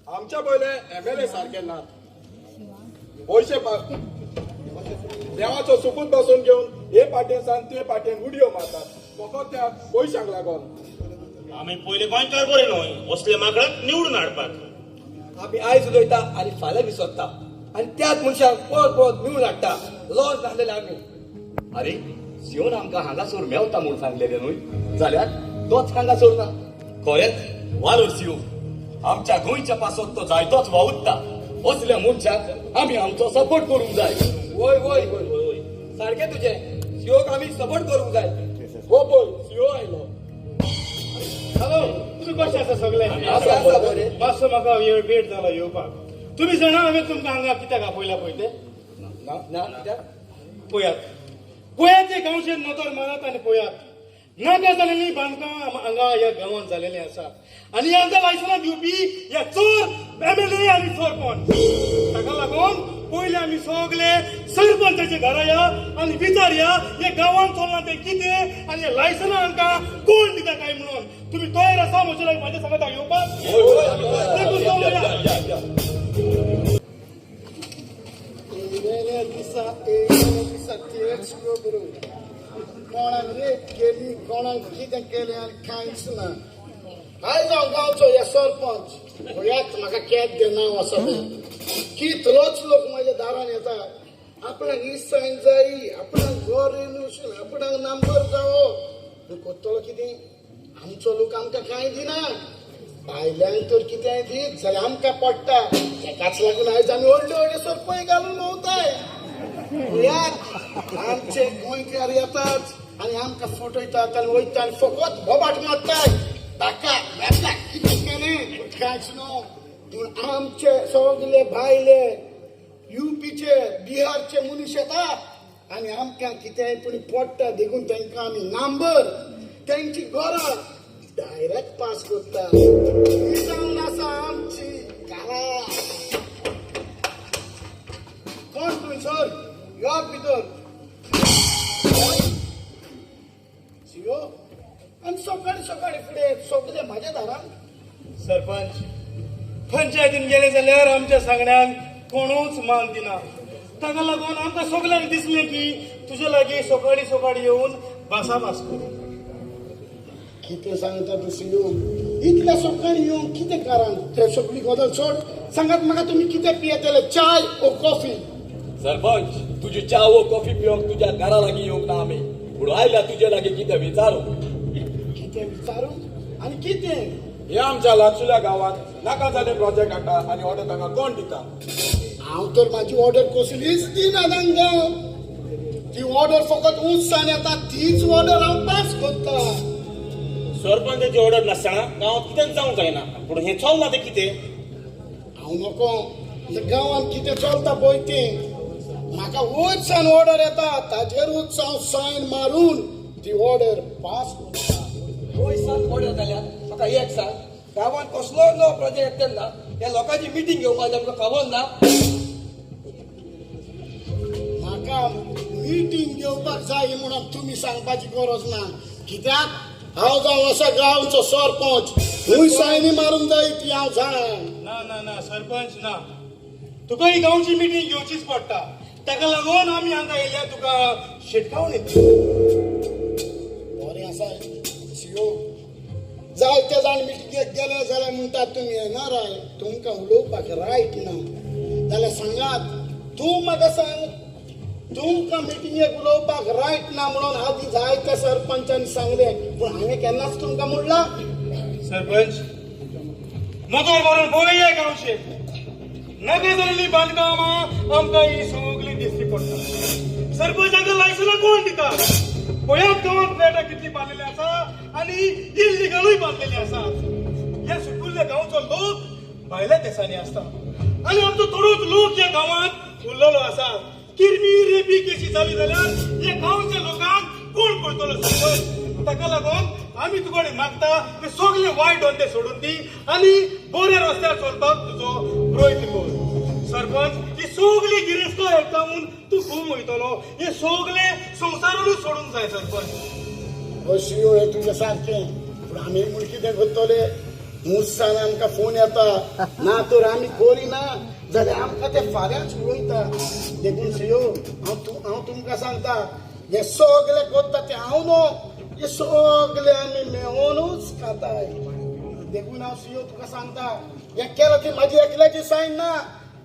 आमच्या पयले एमएलए सारखे ना. पयशे देवाचो सुपूत बसून घेवन हे पाटेन सान ते पाटेन उडयो मारतात फकत त्या पयशांक लागून.
आमी पयले गोंयकार बरे न्हय असले माकडाक निवडून हाडपाक.
आम्ही आयज उलयता आणि फाल्यां विसरता आणि त्याच मनशाक पळत पळत मिळून हाडटा. लॉस जालेले आमी.
अरे शिवन आमकां हांगासर मेवता म्हूण सांगलेले न्हय जाल्यार तोच हांगासर ना. खरेंच वालोर शिव आमच्या गोंयच्या पासत तो जायतोच वावुरता. असल्या मनशाक आमी आमचो सपोर्ट करूंक जाय.
वय वय वय वय सारखे तुझे शिवक आम्ही सपोर्ट करूंक जाय. हो पळय शिव आयलो.
हॅलो तुमी कशें आसा सगळे?
आसा बरें.
मातसो म्हाका वेळ जाला येवपाक. तुमी जाणा हांवें तुमकां हांगा कित्याक आपयला पळय ते?
ना कित्याक?
पळयात ते गांवचे नदर मारात आनी पळयात नाका जालेली बांदकाम हांगा ह्या गांवांत जालेली आसा. आनी ह्यांका लायसनां दिवपी हे चोर एमएलए आनी सरपंच. ताका लागून पयले आमी सगळे सरपंचाच्या घरा या आनी विचारया हे गांवांत चलना ते कितें आनी हे लायसनां हांकां कोण दिता काय म्हणून. तुमी तयार आसा म्हज्या सांगात येवपाक? देखून चलया.
कोणाक रेप केली कोणाक कितें केलें आनी कांयच ना. आयज हांव गांवचो हे सरपंच. पळयात म्हाका केद दे नांव आसा तें. कितलोच लोक म्हाज्या दारान येता. आपणाक इसायन जायी आपणाक घर रेन्युशन आपणाक नंबर जावो. कोत्तलो कितें? आमचो लोक आमकां कांय दिना. भायल्यांक तर कितेंय दीत जाल्यार आमकां पडटा. तेकाच लागून आयज आमी व्हडले व्हडले सरपंच घालून भोंवताय. आमचे गोंयकार येतात आनी आमकां फटयतात आनी वयता आनी फकत बोबाट मारताय. ताका कितें केलें कांयच न्हू. पूण आमचे सगळे भायले युपीचे बिहारचे मनीस येतात आनी आमकां कितेंय पूण पडटा देखून तांकां आमी नांबर तेंची घरां डायरेक्ट पास करता ही जावन आसा आमची घरा कोण तुम्ही सर या भितर शियो आणि सकाळी सकाळी फुडें सगळे म्हाज्या दारान
सरपंच पंचायतीन गेले जाल्यार आमच्या सांगण्याक कोणूच मान दिना ताका लागून आमकां सगळ्यांक दिसलें की तुजे लागीं सकाळी सकाळी येवन भासाभास करूं
कितें सांगता तूं शियो इतल्या सकाळी येवन कितें कारण ते सगळी गजाल सोड सांगात म्हाका तुमी कितें पियेतले चाय ओ कॉफी
सरपंच तुझी च्या व कॉफी पिवंक तुझ्या घरा लागीं येवंक ना आमी पूण आयल्या तुजे लागीं कितें विचारू
कितें विचारू आनी कितें
हे आमच्या लागशिल्ल्या गावात नाका जाले प्रोजेक्ट हाडटा आणि ऑर्डर तांकां कोण दिता
हांव तर म्हाजी ऑर्डर कसलीच दिना तांकां ती ऑर्डर फकत उत्सान येता तीच ऑर्डर हांव पास करता
सरपंचाची ऑर्डर नासतना गांवांत कितें जावंक जायना पूण हें चलना तें कितें
हांव नको गांवांत कितें चलता पळय तें म्हाका उत्सान ऑर्डर येता ताजेरूच हांव सायन मारून ती ऑर्डर पास करता
पयसांत ऑर्डर जाल्यार म्हाका एक सांग गांवांत कसलो नवो प्रोजेक्ट येता त्या लोकांची मिटींग घेवपाक आमकां खबर ना
म्हाका मिटींग घेवपाक जाय म्हणून तुमी सांगपाची गरज ना कित्याक हांव जावन असा गांवचो सरपंच खंय सायनी मारूंक जाय ती हांव जाण
ना ना ना सरपंच ना तुका ही गांवची मिटींग घेवचीच पडटा ताका लागून आमी हांगा येयल्या तुका शिटकावून येतली
बरें आसा शियो जायते जाण मिटींगेक गेले जाल्यार म्हणटात तुमी येनाराय तुमकां उलोवपाक रायट ना जाल्यार सांगात तूं म्हाका सांग तुमकां मिटींगेक उलोवपाक रायट ना म्हणून आदी जायत्या सरपंचांनी सांगलें पूण हांवें केन्नाच तुमकां म्हणला
सरपंच नजर मारून पळय गांवचे नगे जाल्ली बांदकामां आमकां ही सगळी दिसती पडटा सरपंचांका लायसनां कोण दिता पळयात गांवांत फ्लॅटां कितली बांदलेली आसा आनी इल्लिगलूय बांदलेली आसा हे सुटुल्ल्या गांवचो लोक भायल्या देशांनी असता आनी आमचो थोडोच लोक या गांवांत उरलेलो आसा किरमी रेपी केसी जाली जाल्यार या गांवच्या लोकांक कोण पळयतलो सरपंच ताका लागून आमी तुकडे मागता ते सगळे वायट धंदे सोडून दी आनी बऱ्या रस्त्यार चलपाक तुजो प्रयत्न कर सरपंच ही सगळी गिरेस्तां एकठांवून तूं खूब वयतलो हे सगळे संवसारूच सोडूंक जाय सरपंच
शियो हे तुजें सारकें पूण आमी म्हूण कितें करतले मुसान आमकां फोन येता ना तर आमी करिना जाल्यार आमकां ते फाल्यांच उलयता देखून शियो हांव तुमकां सांगता हे सगळे करता ते हांव न्हू हे सगळे आमी मेळोनूच खाताय देखून हांव शियो तुका सांगता हे केलं ती म्हाजी एकल्याची सायन ना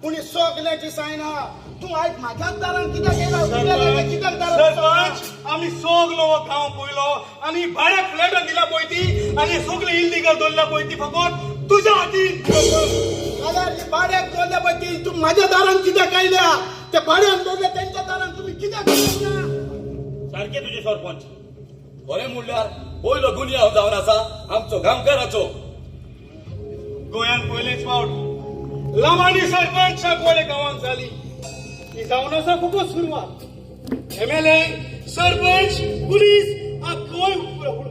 पूण ही सगळ्याची सायन आहा तूं आयज म्हाज्याच दारान कित्याक येयला कित्याक
सरपंच आमी सगलो गांव पयलो आनी भाड्याक फ्लॅटां दिला पळय ती आनी सगळे इल्लिगल दवरला पळय ती फकत तुज्या हातीन
जाल्यार ही भाड्याक दवरल्या पळय ती तूं म्हाज्या दारान कित्याक आयल्या ते भाड्यान दवरल्या तेंच्या दारान तुमी कित्याक आयल्या
सारकें तुजें सरपंच
बरें म्हणल्यार पयलो गुन्यांव हांव जावन आसा आमचो गांवकाराचो
गोंयांत पयलेच फावट लांबानी सरपंच शाकवाडे गांवांत जाली ही जावन आसा खूबच सुरवात एमएलए सरपंच पुलीस गोंय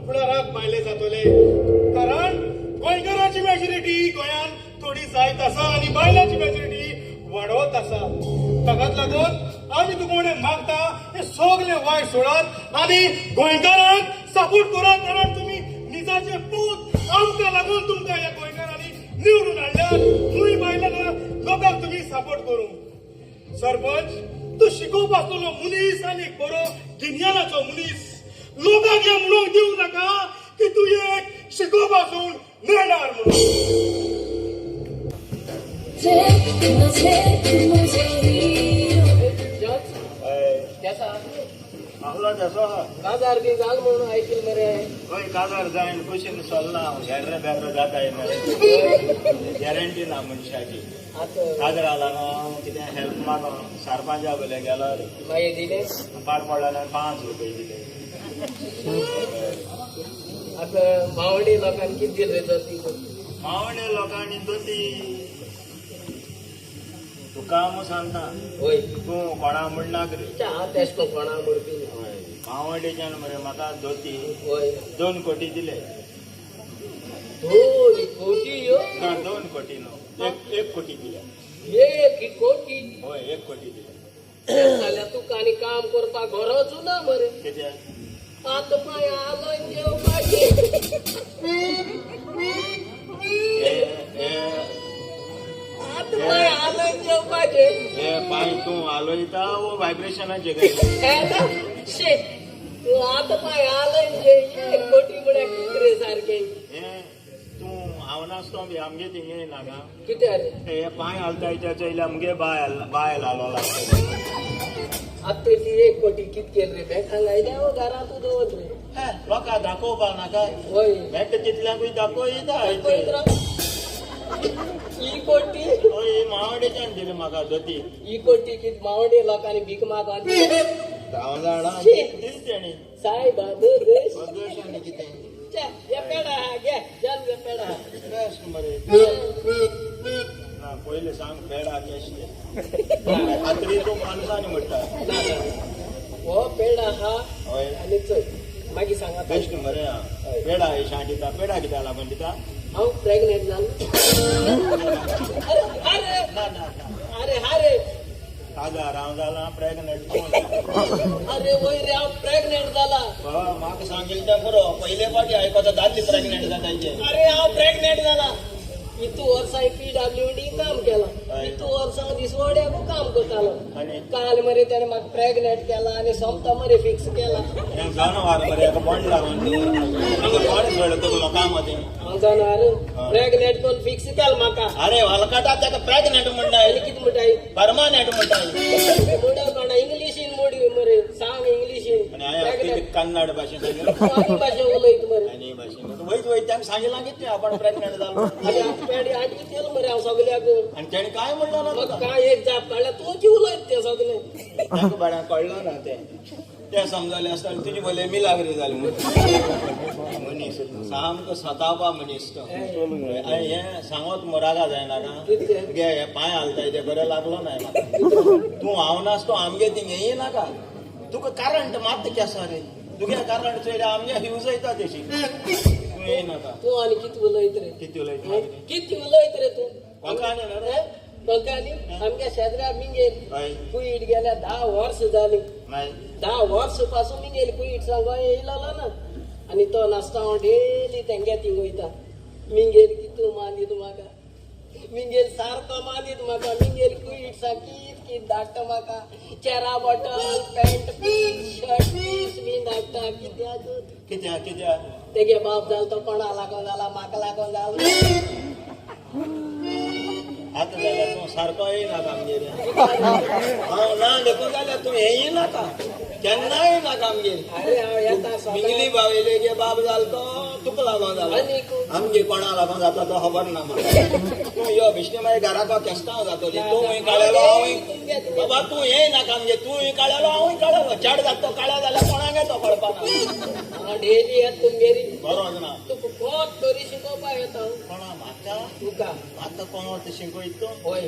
फुडाराक भायले जातले कारण गोंयकारांची मेजॉरिटी गोंयांत थोडी जायत आसा आनी बायलांची मेजॉरिटी वाडवत आसा ताकाच लागून आमी तुमचे मागता हे सगळे वायट सोडात आनी गोंयकारांक सपोर्ट करात कारण तुमी निजाचे पूत आमकां लागून तुमकां ह्या गोंयकारांनी निवडून हाडल्यात खंय बायलां लोकांक तुमी सपोर्ट करूंक सरपंच तू शिकोवप आसतलो मनीस आनी एक बरो गिन्यानाचो मनीस लोकांक हे म्हणूंक दिवं नाका की तूं एक शिकोवप आसून नेणार म्हणून
काजार बी घाल म्हणून ऐकल मरे
खंय काजार जायन कुशीन चलना हेड्रे बेड्रे जाता गॅरंटी ना मनशाची काजरा लागून कितें हेल्प मागून सरपंचा बले गेलो
मागीर दिले
पाड पडल्यार 5 रुपये दिले
आता मावडी लोकांनी किती दिले ती
मावणे लोकांनी दोती तुका हांव सांगता
होय
तूं कोणा म्हणनाक रे
हांव तेश तो कोणा म्हणपी
मावडेच्यान मरे म्हाका धोती
होय
2 कोटी दिले
2 कोटी यो
ना 2 कोटी नो 1 कोटी दिल्या
1 कोटी
होय 1 कोटी दिल्या
जाल्या तुका आनी काम करपाक घर ना मरे
कित्या
हात पाय आलोय जेवपाचे हात पाय आलोय जेवपाचे
हे पाय तू आलोयता वो व्हायब्रेशनाचे काय
शे तू हात पाय आलोय जे 1 कोटी म्हळ्यार कितरे सारखे
हे तू हांव नासतो बी आमगे थिंगे नागा
कित्या रे
हे पाय हालतायच्या चयल्या आमगे बायल आलो लागतो
आता ती 1 कोटी कितके रे बँकांक आयल्या हो घरात उदवत रे
लोकांक दाखोवपाक नाका
होय
मेट्ट तितल्याकूय दाखोयता
ही कोटी
होय मावडेच्यान दिले म्हाका दोती
ही कोटी कित मावडे लोकांनी भीक मागोन
हांव जाणा दिली तेणी
सायबा दोरेश
पद्वेशांनी कितें
या पेडा घे जल या पेडा
बेस्ट मरे ना पयले सांग पेडा केशले खात्री तूं माणसांनी म्हणटा
ना ना हो पेडा हा
होय
आनी चल मागीर सांगा
बेस्ट मरे पेडा हे शां दिता पेडा कित्याक लागून दिता
हांव प्रेग्नेंट जालो अरे
ना ना ना
अरे हारे
काजार हांव जाला प्रेग्नेंट
अरे वय रे हांव प्रेग्नेंट जाला
म्हाका सांगिल्लें तें बरो पयले फावटी आयकोता दादली प्रेग्नेंट जाताचे
अरे हांव प्रेग्नेंट जाला इतू वर्सां PWD काम केला इतू वर्सां दिसवड्याकू काम करतालो
आनी
काल मरे त्याने म्हाका प्रेग्नेंट केला आनी सोमता मरे फिक्स केला
हें जनावर मरे हेका बंड लागून हांगा कोण सोडलो तुका लोकां मदें
हांव जाणार प्रेग्नेंट कोण फिक्स केला म्हाका
अरे वालकाटा ताका प्रेग्नेंट म्हणटाय
आनी कितें म्हणटाय
परमानेंट म्हणटाय
मोडा कोणा इंग्लिशीन मोडी मरे सांग इंग्लिशीन
आनी हांवें
प्रेग्नेंट
कन्नड भाशेन सांगिल्लें
आनी भाशा उलयत मरे
आनी भाशेन वयत वयत तांकां सांगिल्लें कितें आपण प्रेग्नेंट जालो
आनी आतां पेडी आनी केलं मरे हांव सगल्याक
आनी तेणी काय म्हणलो ना
मग
तुका
काय एक जाप काडला तूं उलयत ते सगले
ताका बाळा कळलो ना ते समजले आसतना तुजी भले मिलाग्री जाली मनीस सामको सतावपा मनीस तो आनी हें सांगोत मोरागा जायना ना
कितें
गे हे पांय हालताय ते बरें लागलो ना म्हाका तूं हांव नासतो आमगे थिंगे येनाका तुका करंट मात केसा रे तुगे करंट चोयल्या आमगे हिवज येता तेशी तूं येनाका
तूं आनी कितें उलयत रे
कितें उलयता
कितें उलयत रे तूं
म्हाका न्ही रे
बघानी आमच्या शेजरा मिंगेल
हय
कुईट गेल्या 10 वर्ष जाली
माय
10 वर्ष पासून मिंगेल कुईट सांगो येयलो ना आनी तो नासता हांव डेली तेंगे थिंग वयता मिंगेल कितू मानीत म्हाका मिंगेल सारको मानीत म्हाका मिंगेल कुईट सा कित धाडटा म्हाका चेरा bottle pant piece shirt piece बी धाडटा कित्याक
कित्याक
तेगे बाप जाल तो कोणा लागून जाला म्हाका लागून जाल
आतां जाल्यार तूं सारको येयनाका आमगेर हांव ना देखून जाल्यार तूं हें येयनाका केन्नाय येयनाका आमगेर
अरे हांव येता
मिंगली बावयले गे बाब जालो तो तुका लागून जालो आमगे कोणा लागून जाता तो खबर ना म्हाका तूं यो बिश्टी मागीर घराको केस्तांव जातली तूं खंय काडलेलो हांवूय बाबा तूं येयनाका आमगे तूंय काडलेलो हांवूय काडलेलो चेड जाता तो काडलो जाल्यार कोणाक येतो कळपाना
हांव डेली येता तुमगेरी
बरोच ना
तुका कोत तरी शिकोवपाक येता
कोणा म्हाका
तुका
आतां कोण ते शिकयत तूं
होय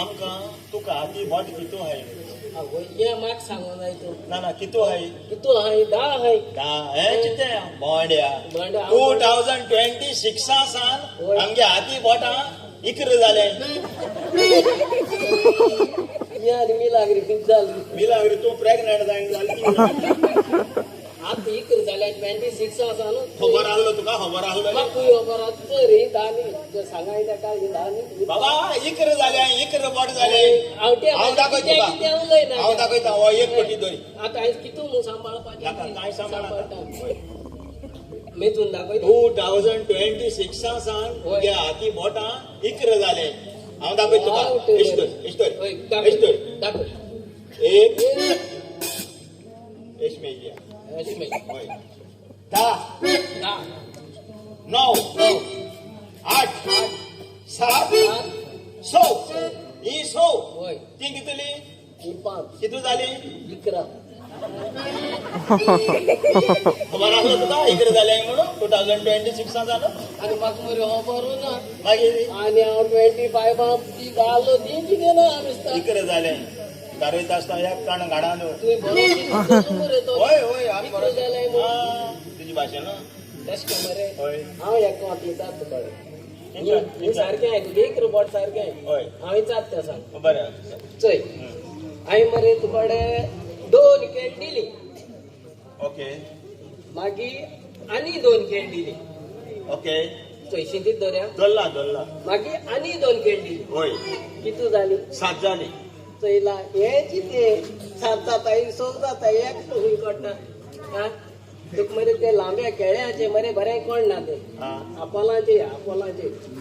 आमकां तुका हाती बोट कितू हाय
आवय ये म्हाका सांगूंक जाय तूं
ना ना कितू हाय
कितू हाय 10 हाय
हें कितें बोंड्या
बोंड्या
2026 सान आमगे हाती बोटां इकर जाले
यार मिलाग्री फिक्स जाली
मिलाग्री तूं प्रेग्नेंट जायन जाली
आतां इकर जाल्या 26 आसा न्हू
खबर आहलो तुका खबर आहलो
म्हाका खबर आसा तर ही दानी सांगाय ताका ही दानी
बाबा इकर जाले इकर बोट जाले हांव दाखयता तुका
कितें उलयना
हांव दाखयता हो 1 कोटी दोरी
आतां हांवें कितू न्हू सांबाळपाचें
नाका कांय सांबाळटा
मेजून दाखयता
2026 सान तुगे हाती बोटां इकर जाले हांव दाखयता तुका इश्तर
दाखय
एक एशमेजिया होय 10 9 8 7 6 ही 6
होय
ती कितली
ही 5
कितू जाली
11
खबर आसलो तुका इकडे जाले म्हणून 2026 जालो
आनी म्हाका मरे खबर ना
मागीर
आनी हांव 25 ती घालो ती कितें ना आमी
इकडे जाले दारयता आसता एक कण घाडान
तुवें बरो मरे तो
होय होय आमी बरो
जालें
तुजी भाशेन
कस्टमर
हय.
हांव एक विचारता तुका मी सारकें आहे तुगे एक रोबोट सारकें
हय.
हांव विचारता ते सांग
बरें
चय हांवें मरे तुकडे 2 केळ दिली
ओके
मागीर आनी 2 केळ दिली
ओके
चयशी ती दर्या
दोल्ला
मागीर आनी 2 केळ दिली
होय
कितू जाली
7 जाली
चयला हे कितें 7 जाता 6 जाता एक खूंय पडटा हा तुका मरे ते लांब्या केळ्याचे मरे बरें कळना ते
हा
आपोलाचे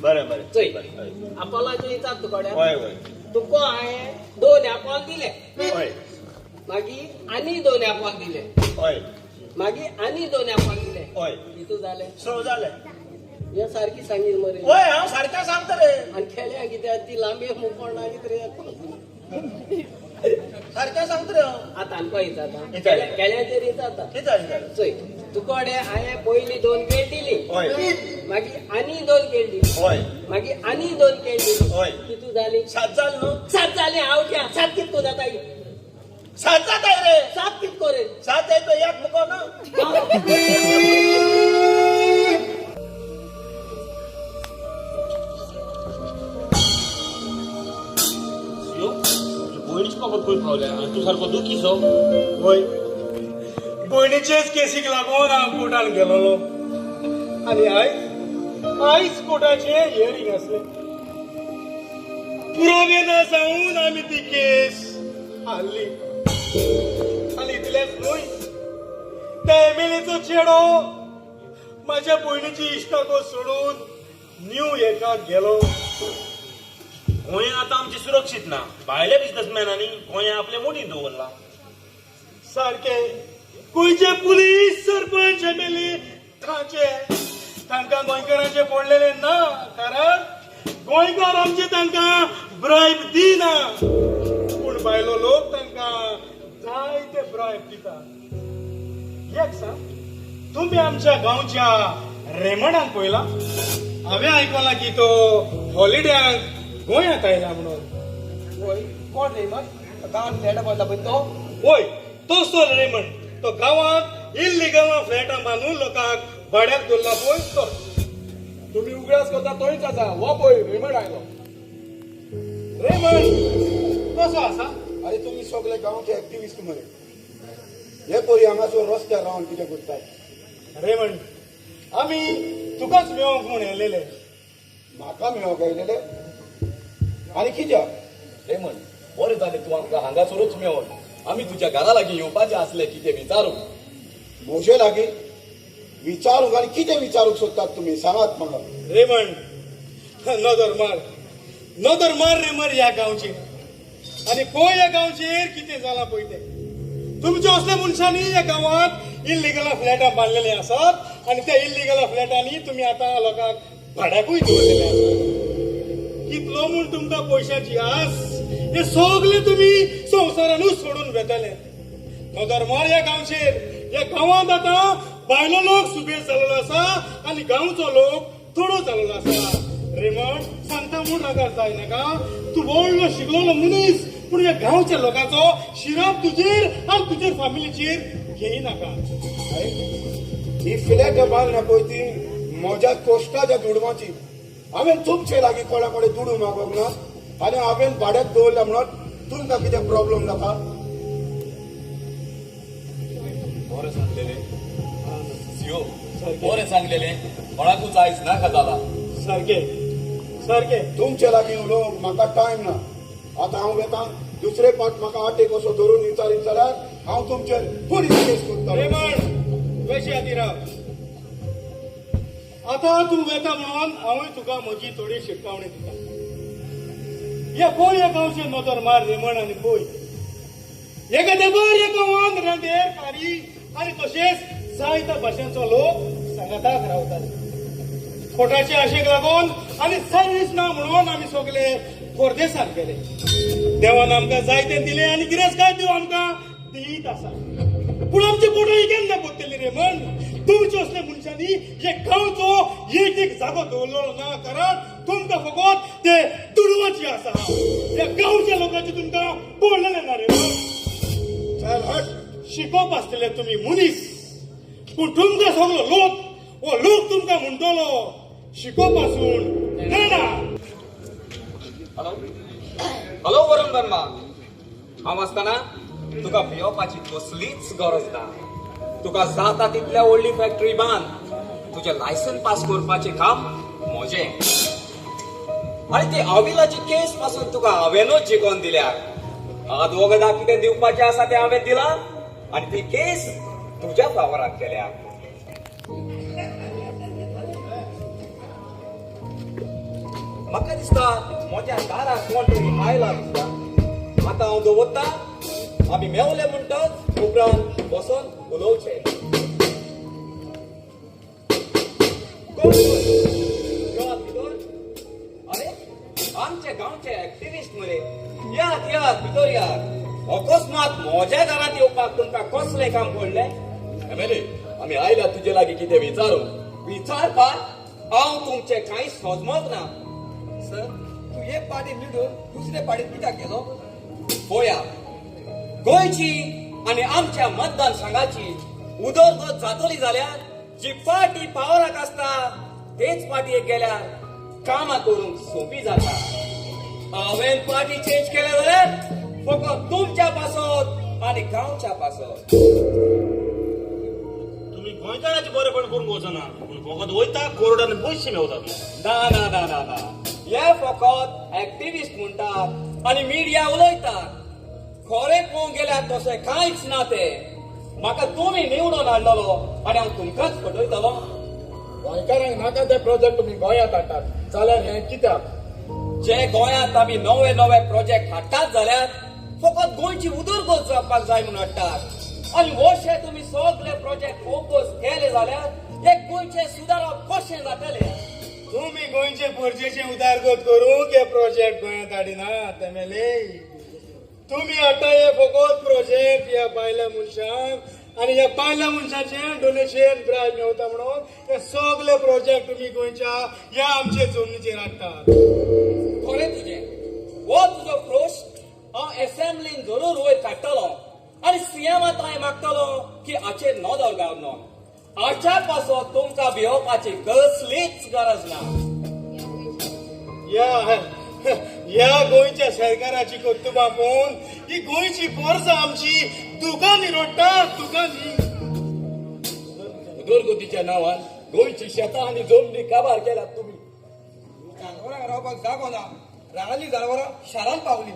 बरें
चय
बरें
आपोलाचे विचार तुकडे
होय होय
तुका हांवें 2 एपोल दिले
होय
मागीर आनी 2 एपोल दिले
होय
मागीर आनी 2 एपोल दिले
होय
कितू जाले
6 जाले
हे सारकी सांगील मरे
होय हांव सारकें सांगता रे
आनी खेळ्या कित्याक ती लांबी मुकोण आनी तरी
सारकें सांगता रे हांव
आतां आमकां
विचार.
विचारता खेळ्याचेर विचारता
कितें
चय तुकडे हांवें पयली 2 केळ दिली
होय
मागीर आनी 2 केळ दिली
होय
मागीर आनी 2 केळ दिली
होय
कितू जाली
7 जाली न्हू
7 जाली हांव क्या 7 कितको जाता
7 जाताय रे
7 कितको रे
7 जाय तो एक मुको ना
भयणीची बाबत खंय पावल्या आनी तूं सारको दुखीचो
होय भयणीचेच केसीक लागून हांव कोर्टान गेलोलो आनी आयज कोर्टाचे हियरींग आसले पुरावे ना जावन आमी ती केस हारली आनी इतलेंच न्हय त्या एमएलएचो चेडो म्हाज्या भयणीची इश्टाको सोडून न्यू एकाक गेलो
गोंय आतां आमचें सुरक्षीत ना भायल्या बिझनेसमॅनांनी गोंया आपले मोडीन दवरला
सारखे गोंयचे पुलीस सरपंच एमएलए तांकां गोंयकारांचे पडलेले ना कारण गोंयकार आमचे तांकां ब्रायब दिना पूण भायलो लोक तांकां जायते ब्रायब दिता एक सांग तुम्ही आमच्या गांवच्या रेमंडाक पळयला हांवें आयकलां की तो हॉलिडेक गोंयांत आयला म्हणून
होय कोण रे मग गांवांत फ्लॅट बांदला पळय तो
होय तोच तो रेमंड तो गांवांत इल्लिगल फ्लॅटां बांदून लोकांक भाड्याक दवरला पळय तो
तुम्ही उगडास करता तोच आसा हो पळय रेमंड आयलो
रेमंड कसो आसा
अरे तुम्ही सगळे गांवचे ऍक्टिव्हिस्ट मरे हे पळय हांगासर रस्त्यार रावन कितें करतात
रेमंड आमी तुकाच मेळोंक म्हूण येयलेले
म्हाका मेळोंक आयलेले आनी कित्याक
रेमन बरें जालें तूं आमकां हांगासरूच मेळोन आमी तुज्या घरा लागीं येवपाचें आसलें कितें विचारूंक
म्हजे लागीं विचारूंक आनी कितें विचारूंक सोदतात तुमी सांगात म्हाका
रेमंड नदर मार रेमर ह्या गांवचेर आनी पळय ह्या गांवचेर कितें जालां पळय तें तुमच्या असल्या मनशांनी ह्या गांवांत इल्लिगल फ्लॅटां बांदलेले आसात आनी त्या इल्लिगल फ्लॅटांनी तुमी आतां लोकांक भाड्याकूय दवरलेले आसात कितलो म्हूण तुमकां पयशांची आस हे सगळे तुमी संवसारानूच सोडून वेतले नदर मार ह्या गांवचेर ह्या गांवांत आतां भायलो लोक सुबेज जाल्लो आसा आनी गांवचो लोक थोडो जाल्लो आसा रेमंड सांगता म्हूण रागार जायनाका तूं व्हडलो शिकलेलो मनीस पूण ह्या गांवच्या लोकांचो शिराप तुजेर आनी तुजे फॅमिलीचेर घेयनाका
ही फ्लॅट बांदल्या पळय ती म्हज्या कोश्टाच्या दुडवाची हांवें तुमचे लागीं कोणा कडेन दुडू मागोंक ना आनी हांवें भाड्याक दवरल्या म्हणून तुमकां कितें प्रॉब्लेम जाता
बरें सांगलेलें सीओ बरें सांगलेलें कोणाकूच आयज नाका जाला
सारखे
तुमचे लागीं उलोवंक म्हाका टायम ना आतां हांव वेतां दुसरे फावट म्हाका आटेक असो धरून विचारीत जाल्यार हांव तुमचेर पुलीस केस करता
रेमंड कशी आती राव आतां तूं वेता म्हणून हांवूय तुका म्हजी थोडी शिटकावणी दिता ह्या पळय ह्या गांवचे नदर मार रेमंड आनी पळय एका तेंपार ह्या गांवांत रांदेर कारी आनी तशेंच जायत्या भाशेचो लोक सांगाताक रावताले पोटाचे आशेक लागून आनी सर्वीस ना म्हणून आमी सगळे परदेसांत गेले देवान आमकां जायते दिले आनी गिरेस्ताय दिव आमकां दीत आसा पूण आमचे पोटां केन्ना बदतली रे म्हण तुमचे असल्या मनशांनी हे गांवचो एक एक जागो दवरलेलो ना कारण तुमकां फकत ते दुडवाची आसा ह्या गांवच्या लोकांचे तुमकां पडलेले ना रे
चल हट
शिकोवप आसतले तुमी मनीस पूण तुमकां सगळो लोक हो
तुका म्हणटलो शिकोवपासून नेणार.
हॅलो हॅलो वरुण वर्मा, हांव आसतना तुका भिवपाची कसलीच गरज ना. तुका जाता तितल्या व्हडली फॅक्टरी बांद, तुझे लायसन पास करपाचें काम म्हजें. आणि ती अविलाची केस पासून तुका हांवेनूच जिखोवन दिल्या. आज वगदा कितें दिवपाचें आसा तें हांवें दिलां आणि ती केस तुज्या फावराक केल्या. म्हाका दिसता म्हज्या दाराक कोण तरी आयला दिसता. आतां हांव दवरता, आमी मेवले म्हणटच उपरांत बसून उलोवचें. कोण येवात भितर? अरे आमचे गांवचे एक्टिव्हिस्ट मरे, यात यात भितर यात. अकस्मात म्हज्या घरांत येवपाक तुमकां कसलें काम पडलें? एमएलए, आमी आयल्या तुजे लागीं कितें विचारपाक हांव तुमचें कांयच सोजमोग ना. सर, तू एक पार्टी निवडून दुसरे पार्टीत कित्याक गेलो? पळया, गोंयची आनी आमच्या मतदारसंघाची उदरगत जातली जाल्यार जी पार्टी पावराक आसता तेच पार्टयेक गेल्यार कामां करूंक सोपी जाता. हांवें पार्टी चेंज केल्या जाल्यार फकत तुमच्या पासत आनी गांवच्या पासत.
तुम्ही गोंयकारांचे बरेपण करून वचना, पूण फकत वयता कोर्टान पयशे मेवतात.
ना ना ना ना ना, हे फकत एक्टिव्हिस्ट म्हणटात आनी मिडिया उलयतात. खरें पळोवंक गेल्यार तशें कांयच ना ते. म्हाका तुमी निवडून हाडलेलो आनी हांव तुमकांच फटयतलो.
गोंयकारांक नाका ते प्रोजेक्ट तुम्ही गोंयांत हाडटात जाल्यार हें कित्याक?
जे गोंयांत आमी नवे नवे प्रोजेक्ट हाडटात जाल्यार फकत गोंयची उदरगत जावपाक जाय म्हूण हाडटात. आनी वर्षे तुमी सगळे प्रोजेक्ट फोकस केले जाल्यार एक गोंयचे सुदारप कशें जातलें?
तुम्ही गोंयचे परजेचे उदारगत करूंक हे प्रोजेक्ट गोंयांत हाडिनात एमएलए. तुम्ही आता हे फकत प्रोजेक्ट ह्या बायल्या मनशांक आणि ह्या बायल्या मनशांचे डोनेशन प्रायज मेवता म्हणून हे सगळे प्रोजेक्ट तुम्ही गोंयच्या ह्या आमचे जमनीचेर हाडटात.
खरें तुजें हो तुजो प्रश्न हांव असेंब्लीन जरूर वयर काडटलो आनी सीएमांत हांवें मागतलो की हाचेर नदर घालनो. हाच्या पासत तुमकां भिवपाची कसलीच गरज ना.
या गोंयच्या सरकाराची कर्तुबां पळोवन ही गोंयची परसां आमची दुकानी रोडटात दुकानी.
उदरगतीच्या नांवान गोंयची शेतां आनी जमनी काबार केल्यात तुमी.
जनावरांक रावपाक जागो ना, रानाली जनावरां शारांत पावली.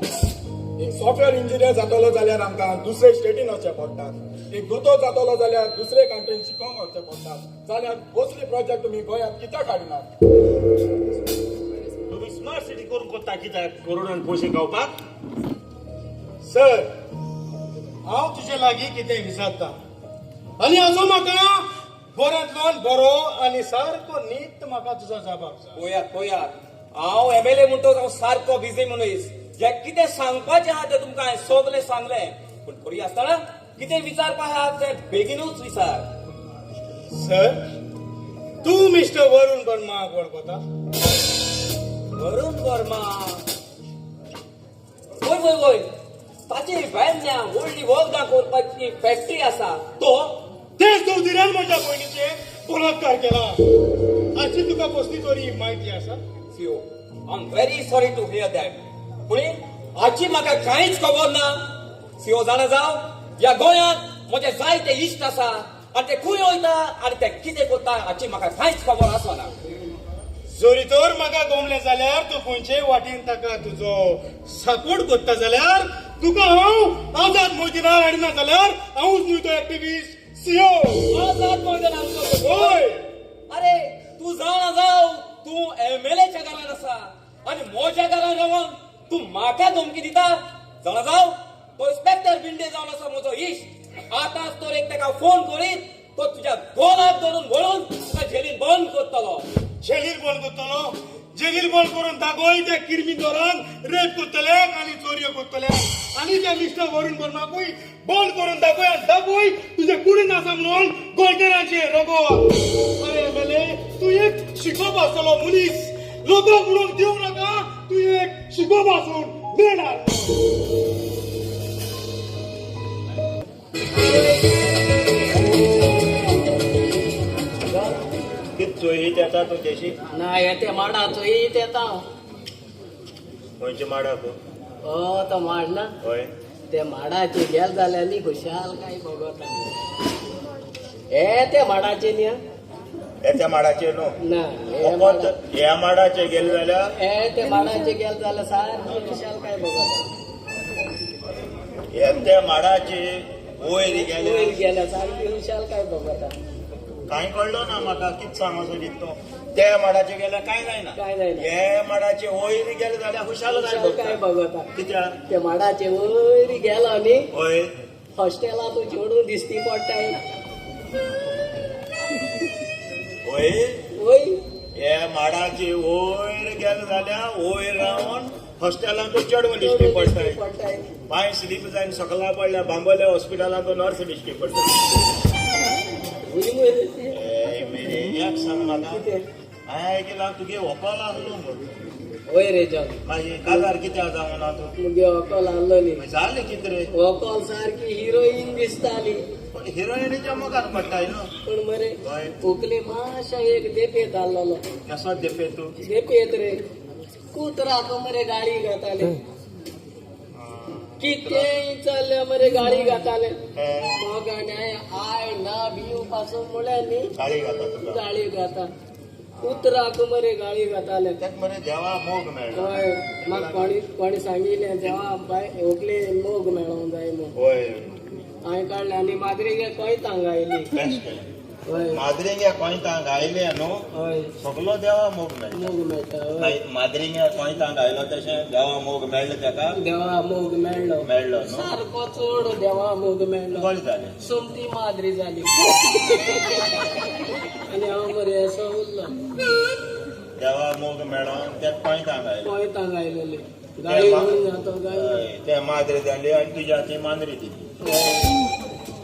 एक सॉफ्टवेअर इंजिनियर जातलो जाल्यार आमकां दुसरे स्टेटीन वचचें पडटात. एक दोतोर जातलो जाल्यार दुसरे कंट्रीन शिकोवंक वचचें पडटात. जाल्यार कसले प्रोजेक्ट तुमी गोंयांत कित्याक हाडिनात?
तुम्ही स्मार्ट सिटी करून कोत्ता कित्याक कोरोनान पयशे गावपाक?
सर, हांव तुजे लागीं कितें विचारता आनी हाचो म्हाका बऱ्यांतल्यान बरो आनी सारको नीट म्हाका तुजो जबाब जाय.
पळयात पळयात, हांव एमएलए म्हणटच हांव सारको बिजी मनीस. जे कितें सांगपाचें आहा तें तुमकां हांवें सगळें सांगलें. पूण खरी आसतना कितें विचारपाक आहा तें बेगीनूच विचार.
सर, तूं मिस्टर वरुण वर्माक वळखता?
वरुण वर्मा? वय वय वय, ताची वेन्या व्हडली वखदां करपाची फॅक्टरी आसा तो.
तेच चौधऱ्यान म्हज्या भयणीचे बलात्कार केला हाची तुका कसली तरी म्हायती आसा?
CO, I am very sorry to hear that. पूण हाची म्हाका कांयच खबर ना. सीओ, जाणा जाव, ह्या गोंयांत म्हजे जायते इश्ट आसा आनी ते खंय वयता आनी ते कितें करता हाची म्हाका कांयच खबर आसना.
जरी तर म्हाका गमलें जाल्यार तूं खंयचेय वाटेन ताका तुजो सपोर्ट करता जाल्यार तुका हांव आझाद मैदानार हाडिना जाल्यार हांवूच न्हय तो एक्टिव्हिस्ट सीओ.
आझाद मैदानार?
होय.
अरे तू जाणा जाव, तू एमएलएच्या घरान आसा आनी म्हज्या घरान रावन तू म्हाका धमकी दिता? जाणा जाव, तो इन्स्पेक्टर बिंडे जावन आसा म्हजो इश्ट. आतांच तो एक ताका फोन करीत, तो तुज्या गोलाक धरून वळून तुका जेलीन बंद करतलो.
जेलीर बंद करतलो? जेलीर बंद करून दाखोय त्या किरमिंदोरान रेप करतल्याक आनी चोरयो करतल्याक आनी त्या मिस्टर वरुण वर्माकूय बंद करून दाखोय आनी दाखोय तुजे कुडीन आसा म्हणून गोंयकारांचे रगो. अरे एमएलए, तूं एक शिकोवपाचो मनीस. लोकांक म्हणून दिवं नाका, तूं एक शिकोवपासून मेळणार.
कितचो एक ईद येता तुमच्याशी
ना येते माडा चोईत येता
खंयच्या माडाक
तो माड ना
हय
ते माडाचे गेल जाल्यार खुशाल काय बघता हे ते माडाचे न्ही
त्या माडाचेर न्हू
ना हे माडा
ह्या माडाचे गेले जाल्यार
हे ते माडाचे गेल जाल्यार सारखी खुशाल काय बघता
त्या माडाचे वयर गेले
वयर गेल्या सारखी खुशाल काय बघता
कांय कळलो ना म्हाका कित सांगोसो दिसतो त्या माडाचे गेल्यार काय जायना
काय जायना
हे माडाचे वयर गेले जाल्यार खुशाल
खुशाल काय बघता
कित्याक
ते माडाचे वयर गेला न्ही
हय
हॉस्टेला तू चोडून दिसती पडटाय
वय
वय
हे माडाचे वयर गेले जाल्यार वयर रावन हॉस्टेलांत तूं चडवून दिश्टी पडटाय
पडटाय
पांय स्लीप जावन सकला पडल्या बांबोल्या हॉस्पिटलांत नर्स दिश्टी पडटा एक सांग म्हाका हांवें आयकलां तुगे व्हंकल आसलो म्हणून
वय रे जॉन
मागीर काजार कित्याक जावं ना तूं
मुगे व्हंकल आसलोली
जालें कितें रे
व्हंकल सारकी हिरोईन दिसताली
पण हिरोईनीच्या मोगार पडटाय न्हू
पण मरे
हय
उकली मातशा एक देपेत आसलोलो
कसो देपे तूं
देपेत रे कुत्रा मरे गाडी घाताले कितें चल्ले मरे गाडी घाताले मग आय ना बियू पासून म्हळ्यार न्ही
गाडी घाता तुका
गाडी घाता कुत्राक मरे गाडी घाताले
तेक मरे देवा मोग मेळ्ळो
हय म्हाका कोणी सांगिल्लें जेव्हा बाय व्हंकले मोग मेळोंक जाय म्हणून
होय
हांवें काडलें आनी माद्रेगे कोयत हांगायली
बेस्ट केलें
हय
माद्रेंग्या कोयतांक आयले न्हू
हय
सगलो देवा मोग मेळटा
मोग मेळटा हय
माद्रेंग्या कोयतांक आयलो तशें देवा मोग मेळ्ळो तेका
देवा मोग मेळ्ळो
मेळ्ळो न्हू
सारको चड देवा मोग मेळ्ळो
बरें जालें
सोमती माद्री जाली आनी हांव मरे असो उरलो
देवा मोग मेळोन ते कोयतांक आयलो
कोयत हांगायलेली गाडी घेवन जातो गाडी
ते माद्रे जाली आनी तुज्या ती मांद्री दिली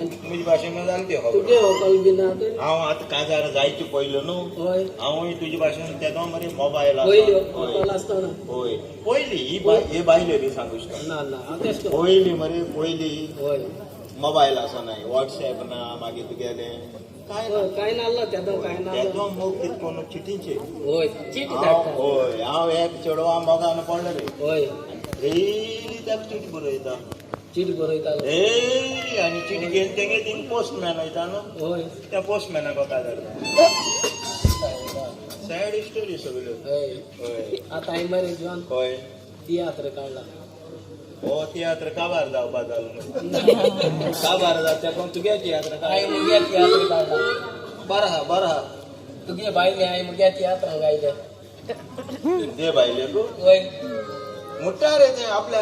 म्हजे भाशेन जाणटी
तुगे व्हंकल बी ना तर
हांव आतां काजार जायची पयलो न्हू
हय
हांवूय तुजे भाशेन तेदो मरे मोबायल
पयली व्हंकल आसतना
होय पयली ही बायले बी सांगू शकता
ना ना हांव तेश करता
पयली मरे पयली
हय
मोबायल आसनाय व्हॉट्सॅप ना मागीर तुगेले काय ना
काय नासलो तेदो काय नासलो
तेदो मोग कितकोन चिठीचे
हय चिटी धाडटा
होय हांव एक चेडवा मोगान पडलो रे
हय
डेली त्याक चिठी बरयता
चिटी बरयतालो
डेली आनी चिठी घेवन तेगे थिंग पोस्टमॅन वयता न्हू
हय
त्या पोस्टमॅनाक वता धाडटा सॅड स्टोरी सगल्यो
हय
होय
आतां हांवें मरे जॉन
होय
तियात्र काडला
हो तियात्र काबार जावपा जालो काबार जाता कोण तुगे तियात्र
हांवें मुगे तियात्र काडला
बरं हा
तुगे बायले हांवें मुगे तियात्रां गायले
दे बायले गो
हय
मुट्टा रे ते आपल्या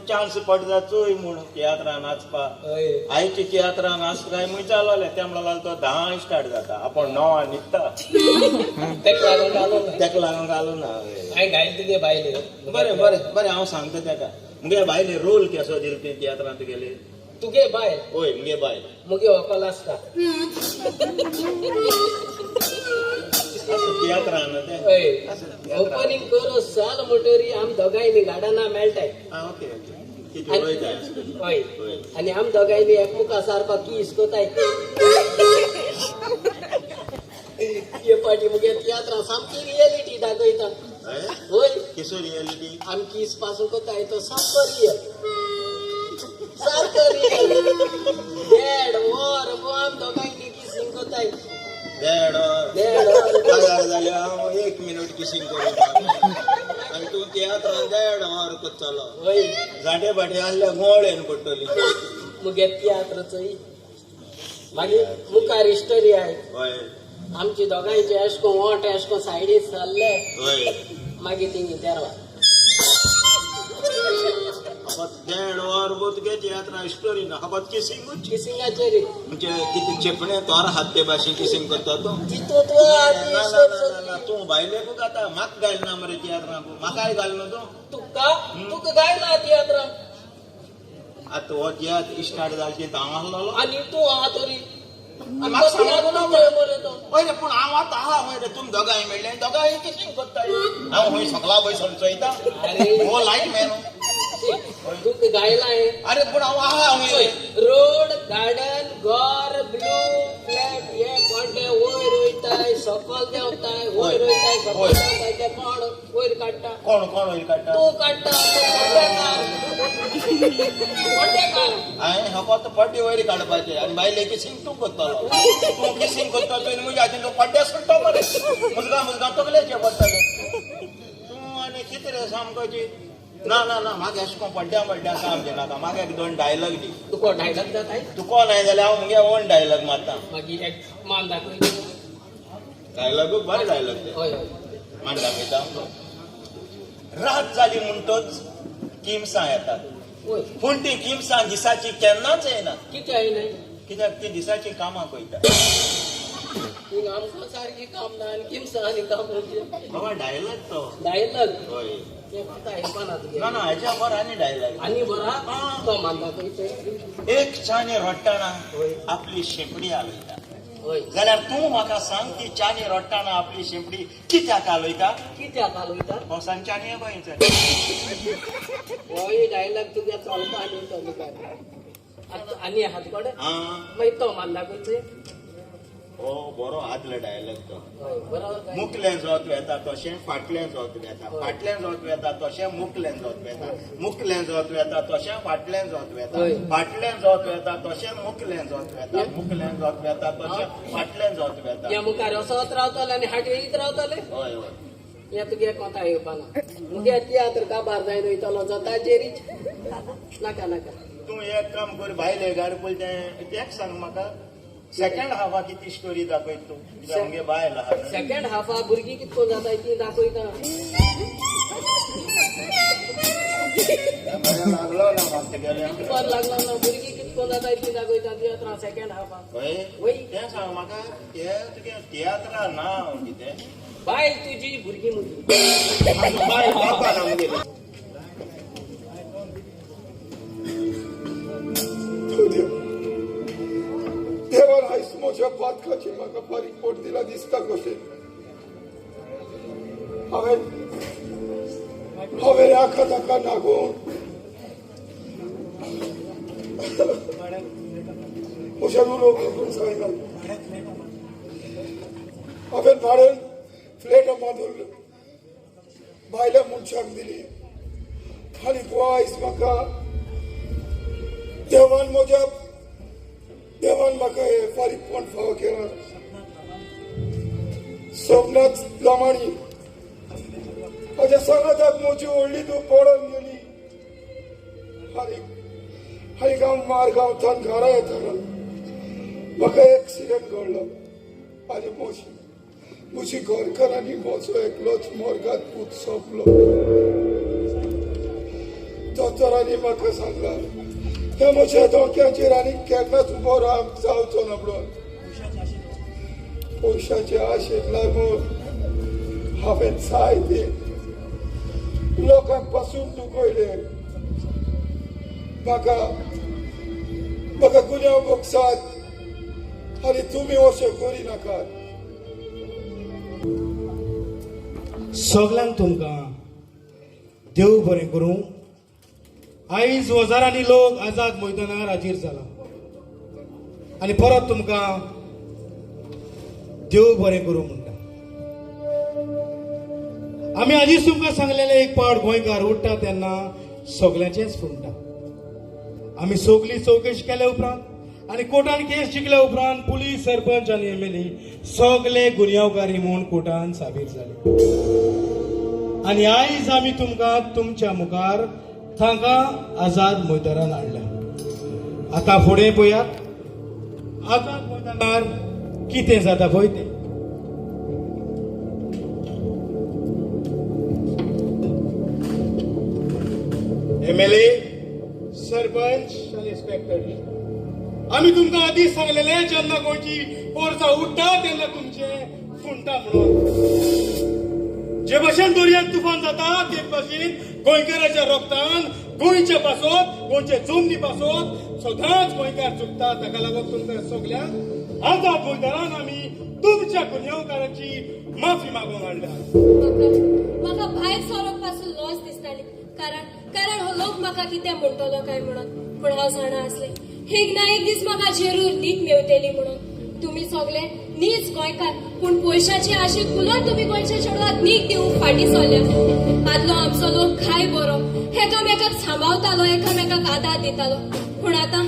चान्स पडता चोय म्हूण तियात्रां नाचपा
हय
आयची तियात्रां नाच काय मुय चालवले त्या म्हणल्यार तो 10 स्टार्ट जाता आपण 9 न्हिदता
तेका लागून घालो ना
तेका लागून घालूं ना
हांवें घायले तुगे बायले
बरें बरें बरें हांव सांगता तेका मुगे बायले रोल केसो दिल ते तियात्रांत गेले
तुगे बायल
होय मुगे बायल
मुगे व्हंकल आसता
तियात्रान ते
हय ओपनिंग करू साल मोटरी आम दोगांयनी गार्डना मेळटाय
आं ओके ओके किती उलयताय
हय आनी आम दोगांयनी एकमुखा सारको किस कोताय हे पाटी मुगे तियात्रां सामकी रियलिटी दाखयता होय
केसो रियलिटी
आम किस पासून कोताय तो सामको रियल सारको रियल देड वर आम दोगांयनी किसिंग कोताय
देड हजार जाले हांव 1 मिनट किसिंग करूं आनी तूं तियात्रान देड वर कोत्तलो
हय
जाटे बाटे आहल्या गोळेन पडटली
मुगे तियात्र मागीर मुखार हिस्टरी आय
हय
आमची दोगांयचे एशको वोट एशको सायडीक चल्ले
हय
मागीर तिंगी तेरवा
देड वर गो तुगे तियात्रा स्टोरी ना हाबत किसिंगूच
किसिंगाचेर
म्हणजे कितें चेपणे तोर हात ते भाशेन किसिंग करता तूं तूं बायलेकू गाता म्हाका गायलना मरे तियात्रांक म्हाकाय घालना तूं
तुका गायला तियात्र
आतां हो तियात्र स्टार्ट जालें ते हांव आहलोलो
आनी तूं आहा तरी
म्हाका सांगूंक ना
मरे तो
पयले पूण हांव आतां आहा वयर तुमी दोगांय मेळ्ळे दोगांय किसिंग करताय हांव खंय सकला बसून चोयता हो लायट मॅन
तुका गायला हे
अरे पूण हांव आहा वयर
रोड गार्डन घर ब्लू फ्लॅट हे कोणते वयर वयताय सकल देंवताय वयर वयताय सकल देंवताय ते कोण वयर काडटा
कोण कोण होईल काढता
तो काडटा तो पड्डेकार
हांवें फक्त पड्डे वयर काडपाचे आनी बायले किसिंग तूं करतलो तूं किसिंग करता तुवें म्हज्या हातीन पड्डे सुट्टा मरे मुजगा तकलेचे पडटले तूं आनी कितें रे सामकोची ना ना ना म्हाका अशें करून पड्ड्या काम नाका म्हाका एक दोन डायलॉग दी
तुका डायलॉग जाताय
तुका नाही जाल्यार हांव मुगे ओन डायलॉग मारता
मागीर एक मान दाखय
डायलॉग बरे डायलॉग ते
हय हय
मान दाखयता रात जाली म्हणटच किमसां येतात
वय
पूण ती किमसां दिसाची केन्नाच येना
कितें आयलें
कित्याक ती दिसाची कामां पळयता
पूण आमकां सारकी काम ना आनी किमसां आनी काम म्हणजे
बाबा डायलॉग तो
डायलॉग
होय
ते म्हाका आयकना तुगे
ना ना हेच्या बर आनी डायलॉग
आनी बरा तो मान दाखय
एक च्यानी रोडटाना आपली शेंपडी हालयता
हय
जाल्यार तूं म्हाका सांग ती च्यानी रोडटाना आपली शेंपडी कित्याक हालयता
कित्याक हालयता
पावसांच्यानी गोंयच्या
होय डायलॉग तुगे चलता आनी तो मुखार आनी हात कोडे
आं
मागीर तो मान दाखयचे
हो बरो आदलो डायलॉग तो
हय बरोबर काय
मुखलें जोत वेता तशें फाटलें जोत वेता फाटलें जोत वेता तशें मुखलें जोत वेता मुखलें जोत वेता तशें फाटलें जोत वेता
हय.
फाटलें जोत वेता तशें मुखलें जोत वेता मुखलें जोत वेता तशें फाटलें जोत वेता
या मुखार वचत रावतले आनी हाट येयत रावतले
हय हय
या तुगे कोंता येवपाना मुगे तियात्र काबार जायन वयतलो जाता जेरीच नाका नाका
तूं एक काम कर भायले गाड पळय तें सांग म्हाका सेकंड हाफा किती स्टोरी दाखयत तूं कित्याक मुगे बायल आहा न्हू.
सेकंड हाफा भुरगीं कितको जाताय ती दाखयता
लागलो ना म्हाका तेगेले
पर लागलो ना भुरगीं कितको जाताय ती दाखयता तियात्रां सेकंड हाफा
हय
वय
तें सांग म्हाका तें तुगे तियात्रा नांव कितें
बायल तुजी भुरगीं म्हजी
बाय बापा ना मुगेले
देवान आयज म्हज्या पातकाची म्हाका बारीक पोट दिला दिसता कशें हांवें आखा ताका नागोवन अशें उलोवप करून सांगलें हांवें भाड्यान फ्लॅट बांदून भायल्या मनशाक दिली आनी आयज म्हाका देवान म्हाका हे फारीकपण फावो केला सपनाच लमाणी म्हज्या सांगाताक म्हजी व्हडली तूं पडून गेली आनी हांव मारगांवच्यान घरा येताना म्हाका एक्सिडेंट घडलो आनी म्हजी घरकार आनी म्हजो एकलोच मोरगात पूत सोंपलो दोतोरांनी म्हाका सांगला हे म्हज्या धोक्याचेर आनी केन्नाच उबो जावचो ना म्हणून पयशाचे आशेक लागून हांवें जायते लोकांक पासून दुखयले म्हाका गुन्यांव बोगसात आनी तुमी अशें करिनाकात
सगळ्यांक तुमकां देव बरें करूं आयज हजारांनी लोक आझाद मैदानार हाजीर जाला आनी परत तुमकां देव बरें करूं म्हणटा आमी आदींच तुमकां सांगलेले एक पावट गोंयकार उठ्ठा तेन्ना सगळ्यांचेच फुंटा आमी सगळी चवकशी केल्या उपरांत आनी कोर्टान केस जिखल्या उपरांत पुलीस सरपंच आनी एमएलए सगळे गुन्यांवकारी म्हूण कोर्टान साबीत जाले आनी आयज आमी तुमकां तुमच्या मुखार तांकां आझाद मैदानार हाडल्या आतां फुडें पळयात आझाद मैदानार कितें जाता पळय तें एमएलए सरपंच आनी इन्स्पेक्टर आमी तुमकां आदींच सांगलेले जेन्ना गोंयची पोरसां उठ्ठा तेन्ना तुमचे फुंटा म्हणून जे भाशेन दर्यांत तुफान जाता ते भाशेन गोंयकाराच्या रोगतान गोंयचे पासत गोंयचे जमनी पासत सदांच गोंयकार चुकता ताका लागून तुमकां सगळ्यांक आझाद मैदानान आमी तुमच्या गुन्यांवकाराची माफी मागूंक हाडल्या
म्हाका भायर सरोक पासून लॉस दिसताली कारण हो लोक म्हाका कितें म्हणटलो काय म्हणून पूण हांव जाणा आसलें एक ना एक दीस म्हाका जरूर नीक मेवतली म्हणून तुम्ही सगळे नीच गोंयकार पूण पयशाची आशेक फुलोन तुम्ही गोंयच्या चेडवाक नीक दिवंक फाटी सरल्या आदलो आमचो लोक काय बरो एकामेकाक सांबाळतालो एकामेकाक आदार दितालो पूण आता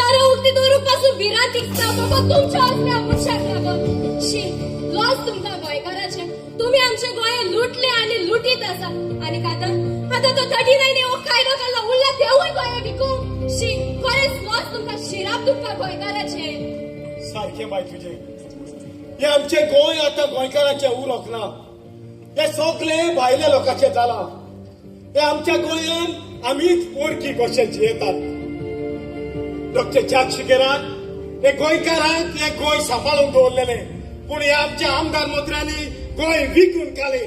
दारा उक्ती दवरूंक पासून भिरांत दिसता बाबा तुमच्या असल्या मनशाक लागून शी लॉस तुमकां गोंयकाराचे तुम्ही आमचे गोंय लुटले आणि लुटीत आसा आणि आता तो 39 हो कायदो काडला उरला तेवूय गोंय विकूंक शी खरेंच लॉस तुमकां शिराप तुमकां गोंयकाराचे
सारखे बाय तुझे हे आमचे गोंय आता गोंयकारांचे उरोक ना हे सगळे भायल्या लोकांचे जाला हे आमच्या गोंयान आमीच पोरकी कशें जियेतात डॉक्टर चाक शिकेराक हे गोंयकारांक हे गोंय सांबाळून दवरलेले पूण हे आमच्या आमदार मंत्र्यांनी गोंय विकून काले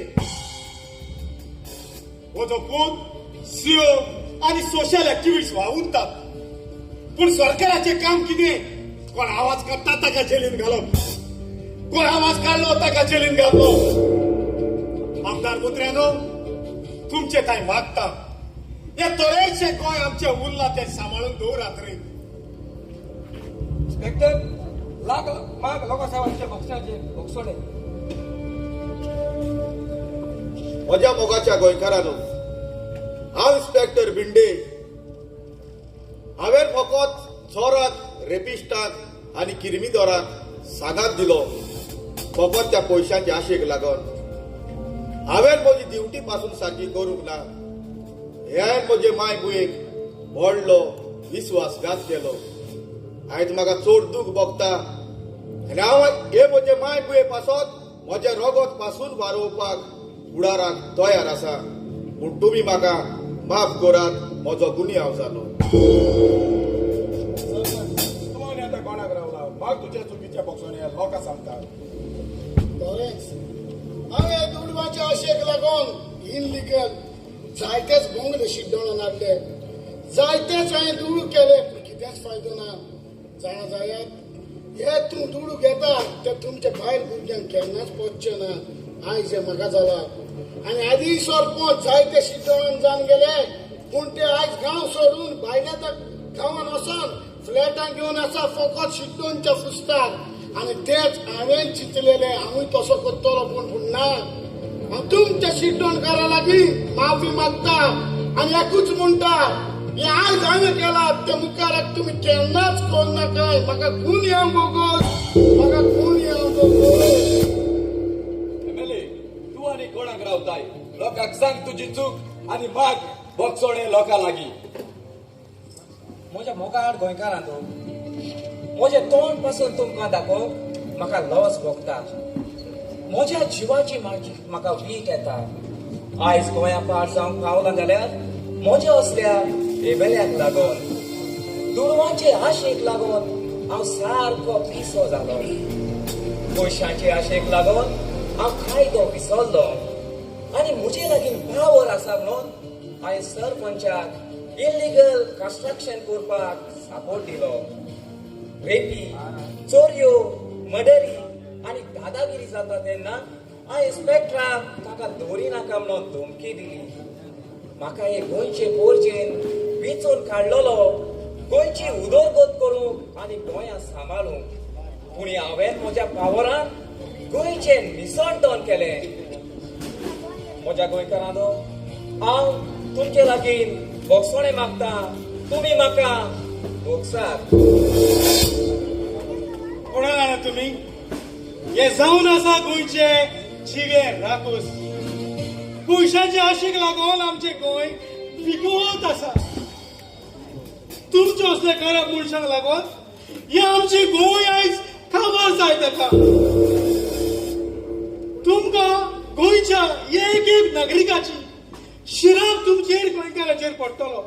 म्हजो पूत सीओ आनी सोशल एक्टिव्हिस्ट वावुरतात पूण सरकाराचें काम कितें कोण आवाज काडटा ताका जेलीन घालप कोण आवाज काढलो ताका जेलीन घाललो आमदार मंत्र्यानो तुमचे कांय मागता हे तरेचे गोंय आमचे उरला ते सांबाळून दवरात रे
इंस्पेक्टर माग लोकसाहेबांच्या पक्षाचे बक्षोडे
म्हज्या मोगाच्या गोंयकारांनो हांव इन्स्पेक्टर भिंडे हांवें फकत चोराक रेपिस्टाक आनी किरमीदोराक सागात दिलो फकत त्या पयशांच्या आशेक लागून हांवें म्हजी ड्युटी पासून सारकी करूंक ना हे म्हजे माय भुयेक व्हडलो विस्वासघात केलो आयज म्हाका चड दूख भोगता आनी हांव हे म्हजे माय भुये पासत म्हजें रगत पासून वारोवपाक फुडाराक तयार आसा पूण तुमी म्हाका माफ करात म्हजो गुन्हे हांव जालो
तुम्हाला आता कोणाक रावला माग तुझ्या चुकीच्या पक्षाने लोकां सांगतात
बरेंच हांवें दुडवाच्या आशेक लागून इनलिगल जायतेच बोंगले शिड्डोळून हाडले जायतेच हांवें दुडू केले पूण कितेंच फायदो ना जाणा जायात हे तूं दुडू घेता ते तुमच्या भायर भुरग्यांक केन्नाच पोचचें ना आयज हे म्हाका जाला आनी आदी सरपंच जायते शिड्डोळून जावन गेले पूण ते आयज गांव सोडून भायल्या गांवांत वचोन फ्लॅटां घेवन आसा फकत शिड्डोनच्या फुस्तार आनी तेच हांवें चिंतलेले हांवूय तसो करतलो पूण ना हांव तुमच्या शिड्डोणकारा लागीं माफी मागता आनी एकूच म्हणटा हे आयज हांवें केला ते मुखाराक तुमी केन्नाच करूं नाका म्हाका खून येवं बोगोस म्हाका खून येवं बोगोस
एमएलए तू आणि कोणाक रावताय लोकांक सांग तुझी चूक आणि माग बक्षोडे लोकां लागीं म्हज्या मोगाड गोंयकारांनो म्हजे तोंड पासून तुमकां दाखोवंक म्हाका लॉस भोगता म्हज्या जिवाची म्हाका वीट येता आयज गोंया पाड जावंक पावला जाल्यार म्हज्या असल्या एबेल्याक लागून दुडवांचे आशेक लागून हांव सारको पिसो जालो पयशांचे आशेक लागून हांव कायदो विसरलो आनी म्हजे लागीं पावर आसा म्हणून हांवें सरपंचाक इल्लिगल कन्स्ट्रक्शन करपाक सपोर्ट दिलो रेपी चोरयो मर्डरी आनी दादागिरी जाता तेन्ना हांवें इन्स्पेक्टराक ताका दवरी नाका म्हणून धमकी दिली म्हाका हे गोंयचे पोरचेन वेचून काडलोलो गोंयची उदरगत करूंक आनी गोंया सांबाळूंक पूण हांवें म्हज्या पावरान गोंयचें निसणटण केलें म्हज्या गोंयकारांनो हांव तुमचे लागीं बोगसोणे मागता तुमी म्हाका बोगसात
कोणा जाणा तुमी हे जावन आसा गोंयचे जिवे राखोस पयशांचे आशेक लागून आमचे गोंय विकत आसा तुमचे असले खराब मनशांक लागून हे आमचे गोंय आयज काबार जायत आसा तुमकां गोंयच्या एक एक नागरिकाची शिराप तुमचेर गोंयकाराचेर पडटलो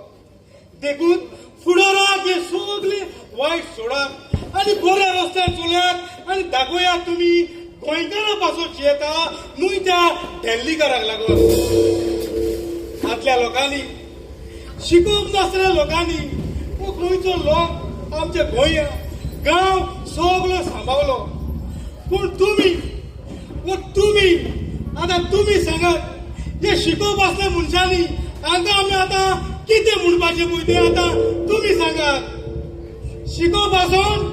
देखून फुडाराक हे सगळे वायट सोडात आनी बऱ्या रस्त्यार चलयात आनी दाखोवयात तुमी गोंयकारा पासून जियेता न्हय त्या दिल्लीकाराक लागून आदल्या लोकांनी शिकोवप नासल्या लोकांनी वो गोंयचो लोक आमचे गोंय गांव सगळो सांबाळलो पूण तुमी आतां तुमी सांगात हे शिकोवप आसल्या मनशांनी हांकां आमी आतां कितें म्हणपाचें पळय तें आतां तुमी सांगात शिकोवप आसून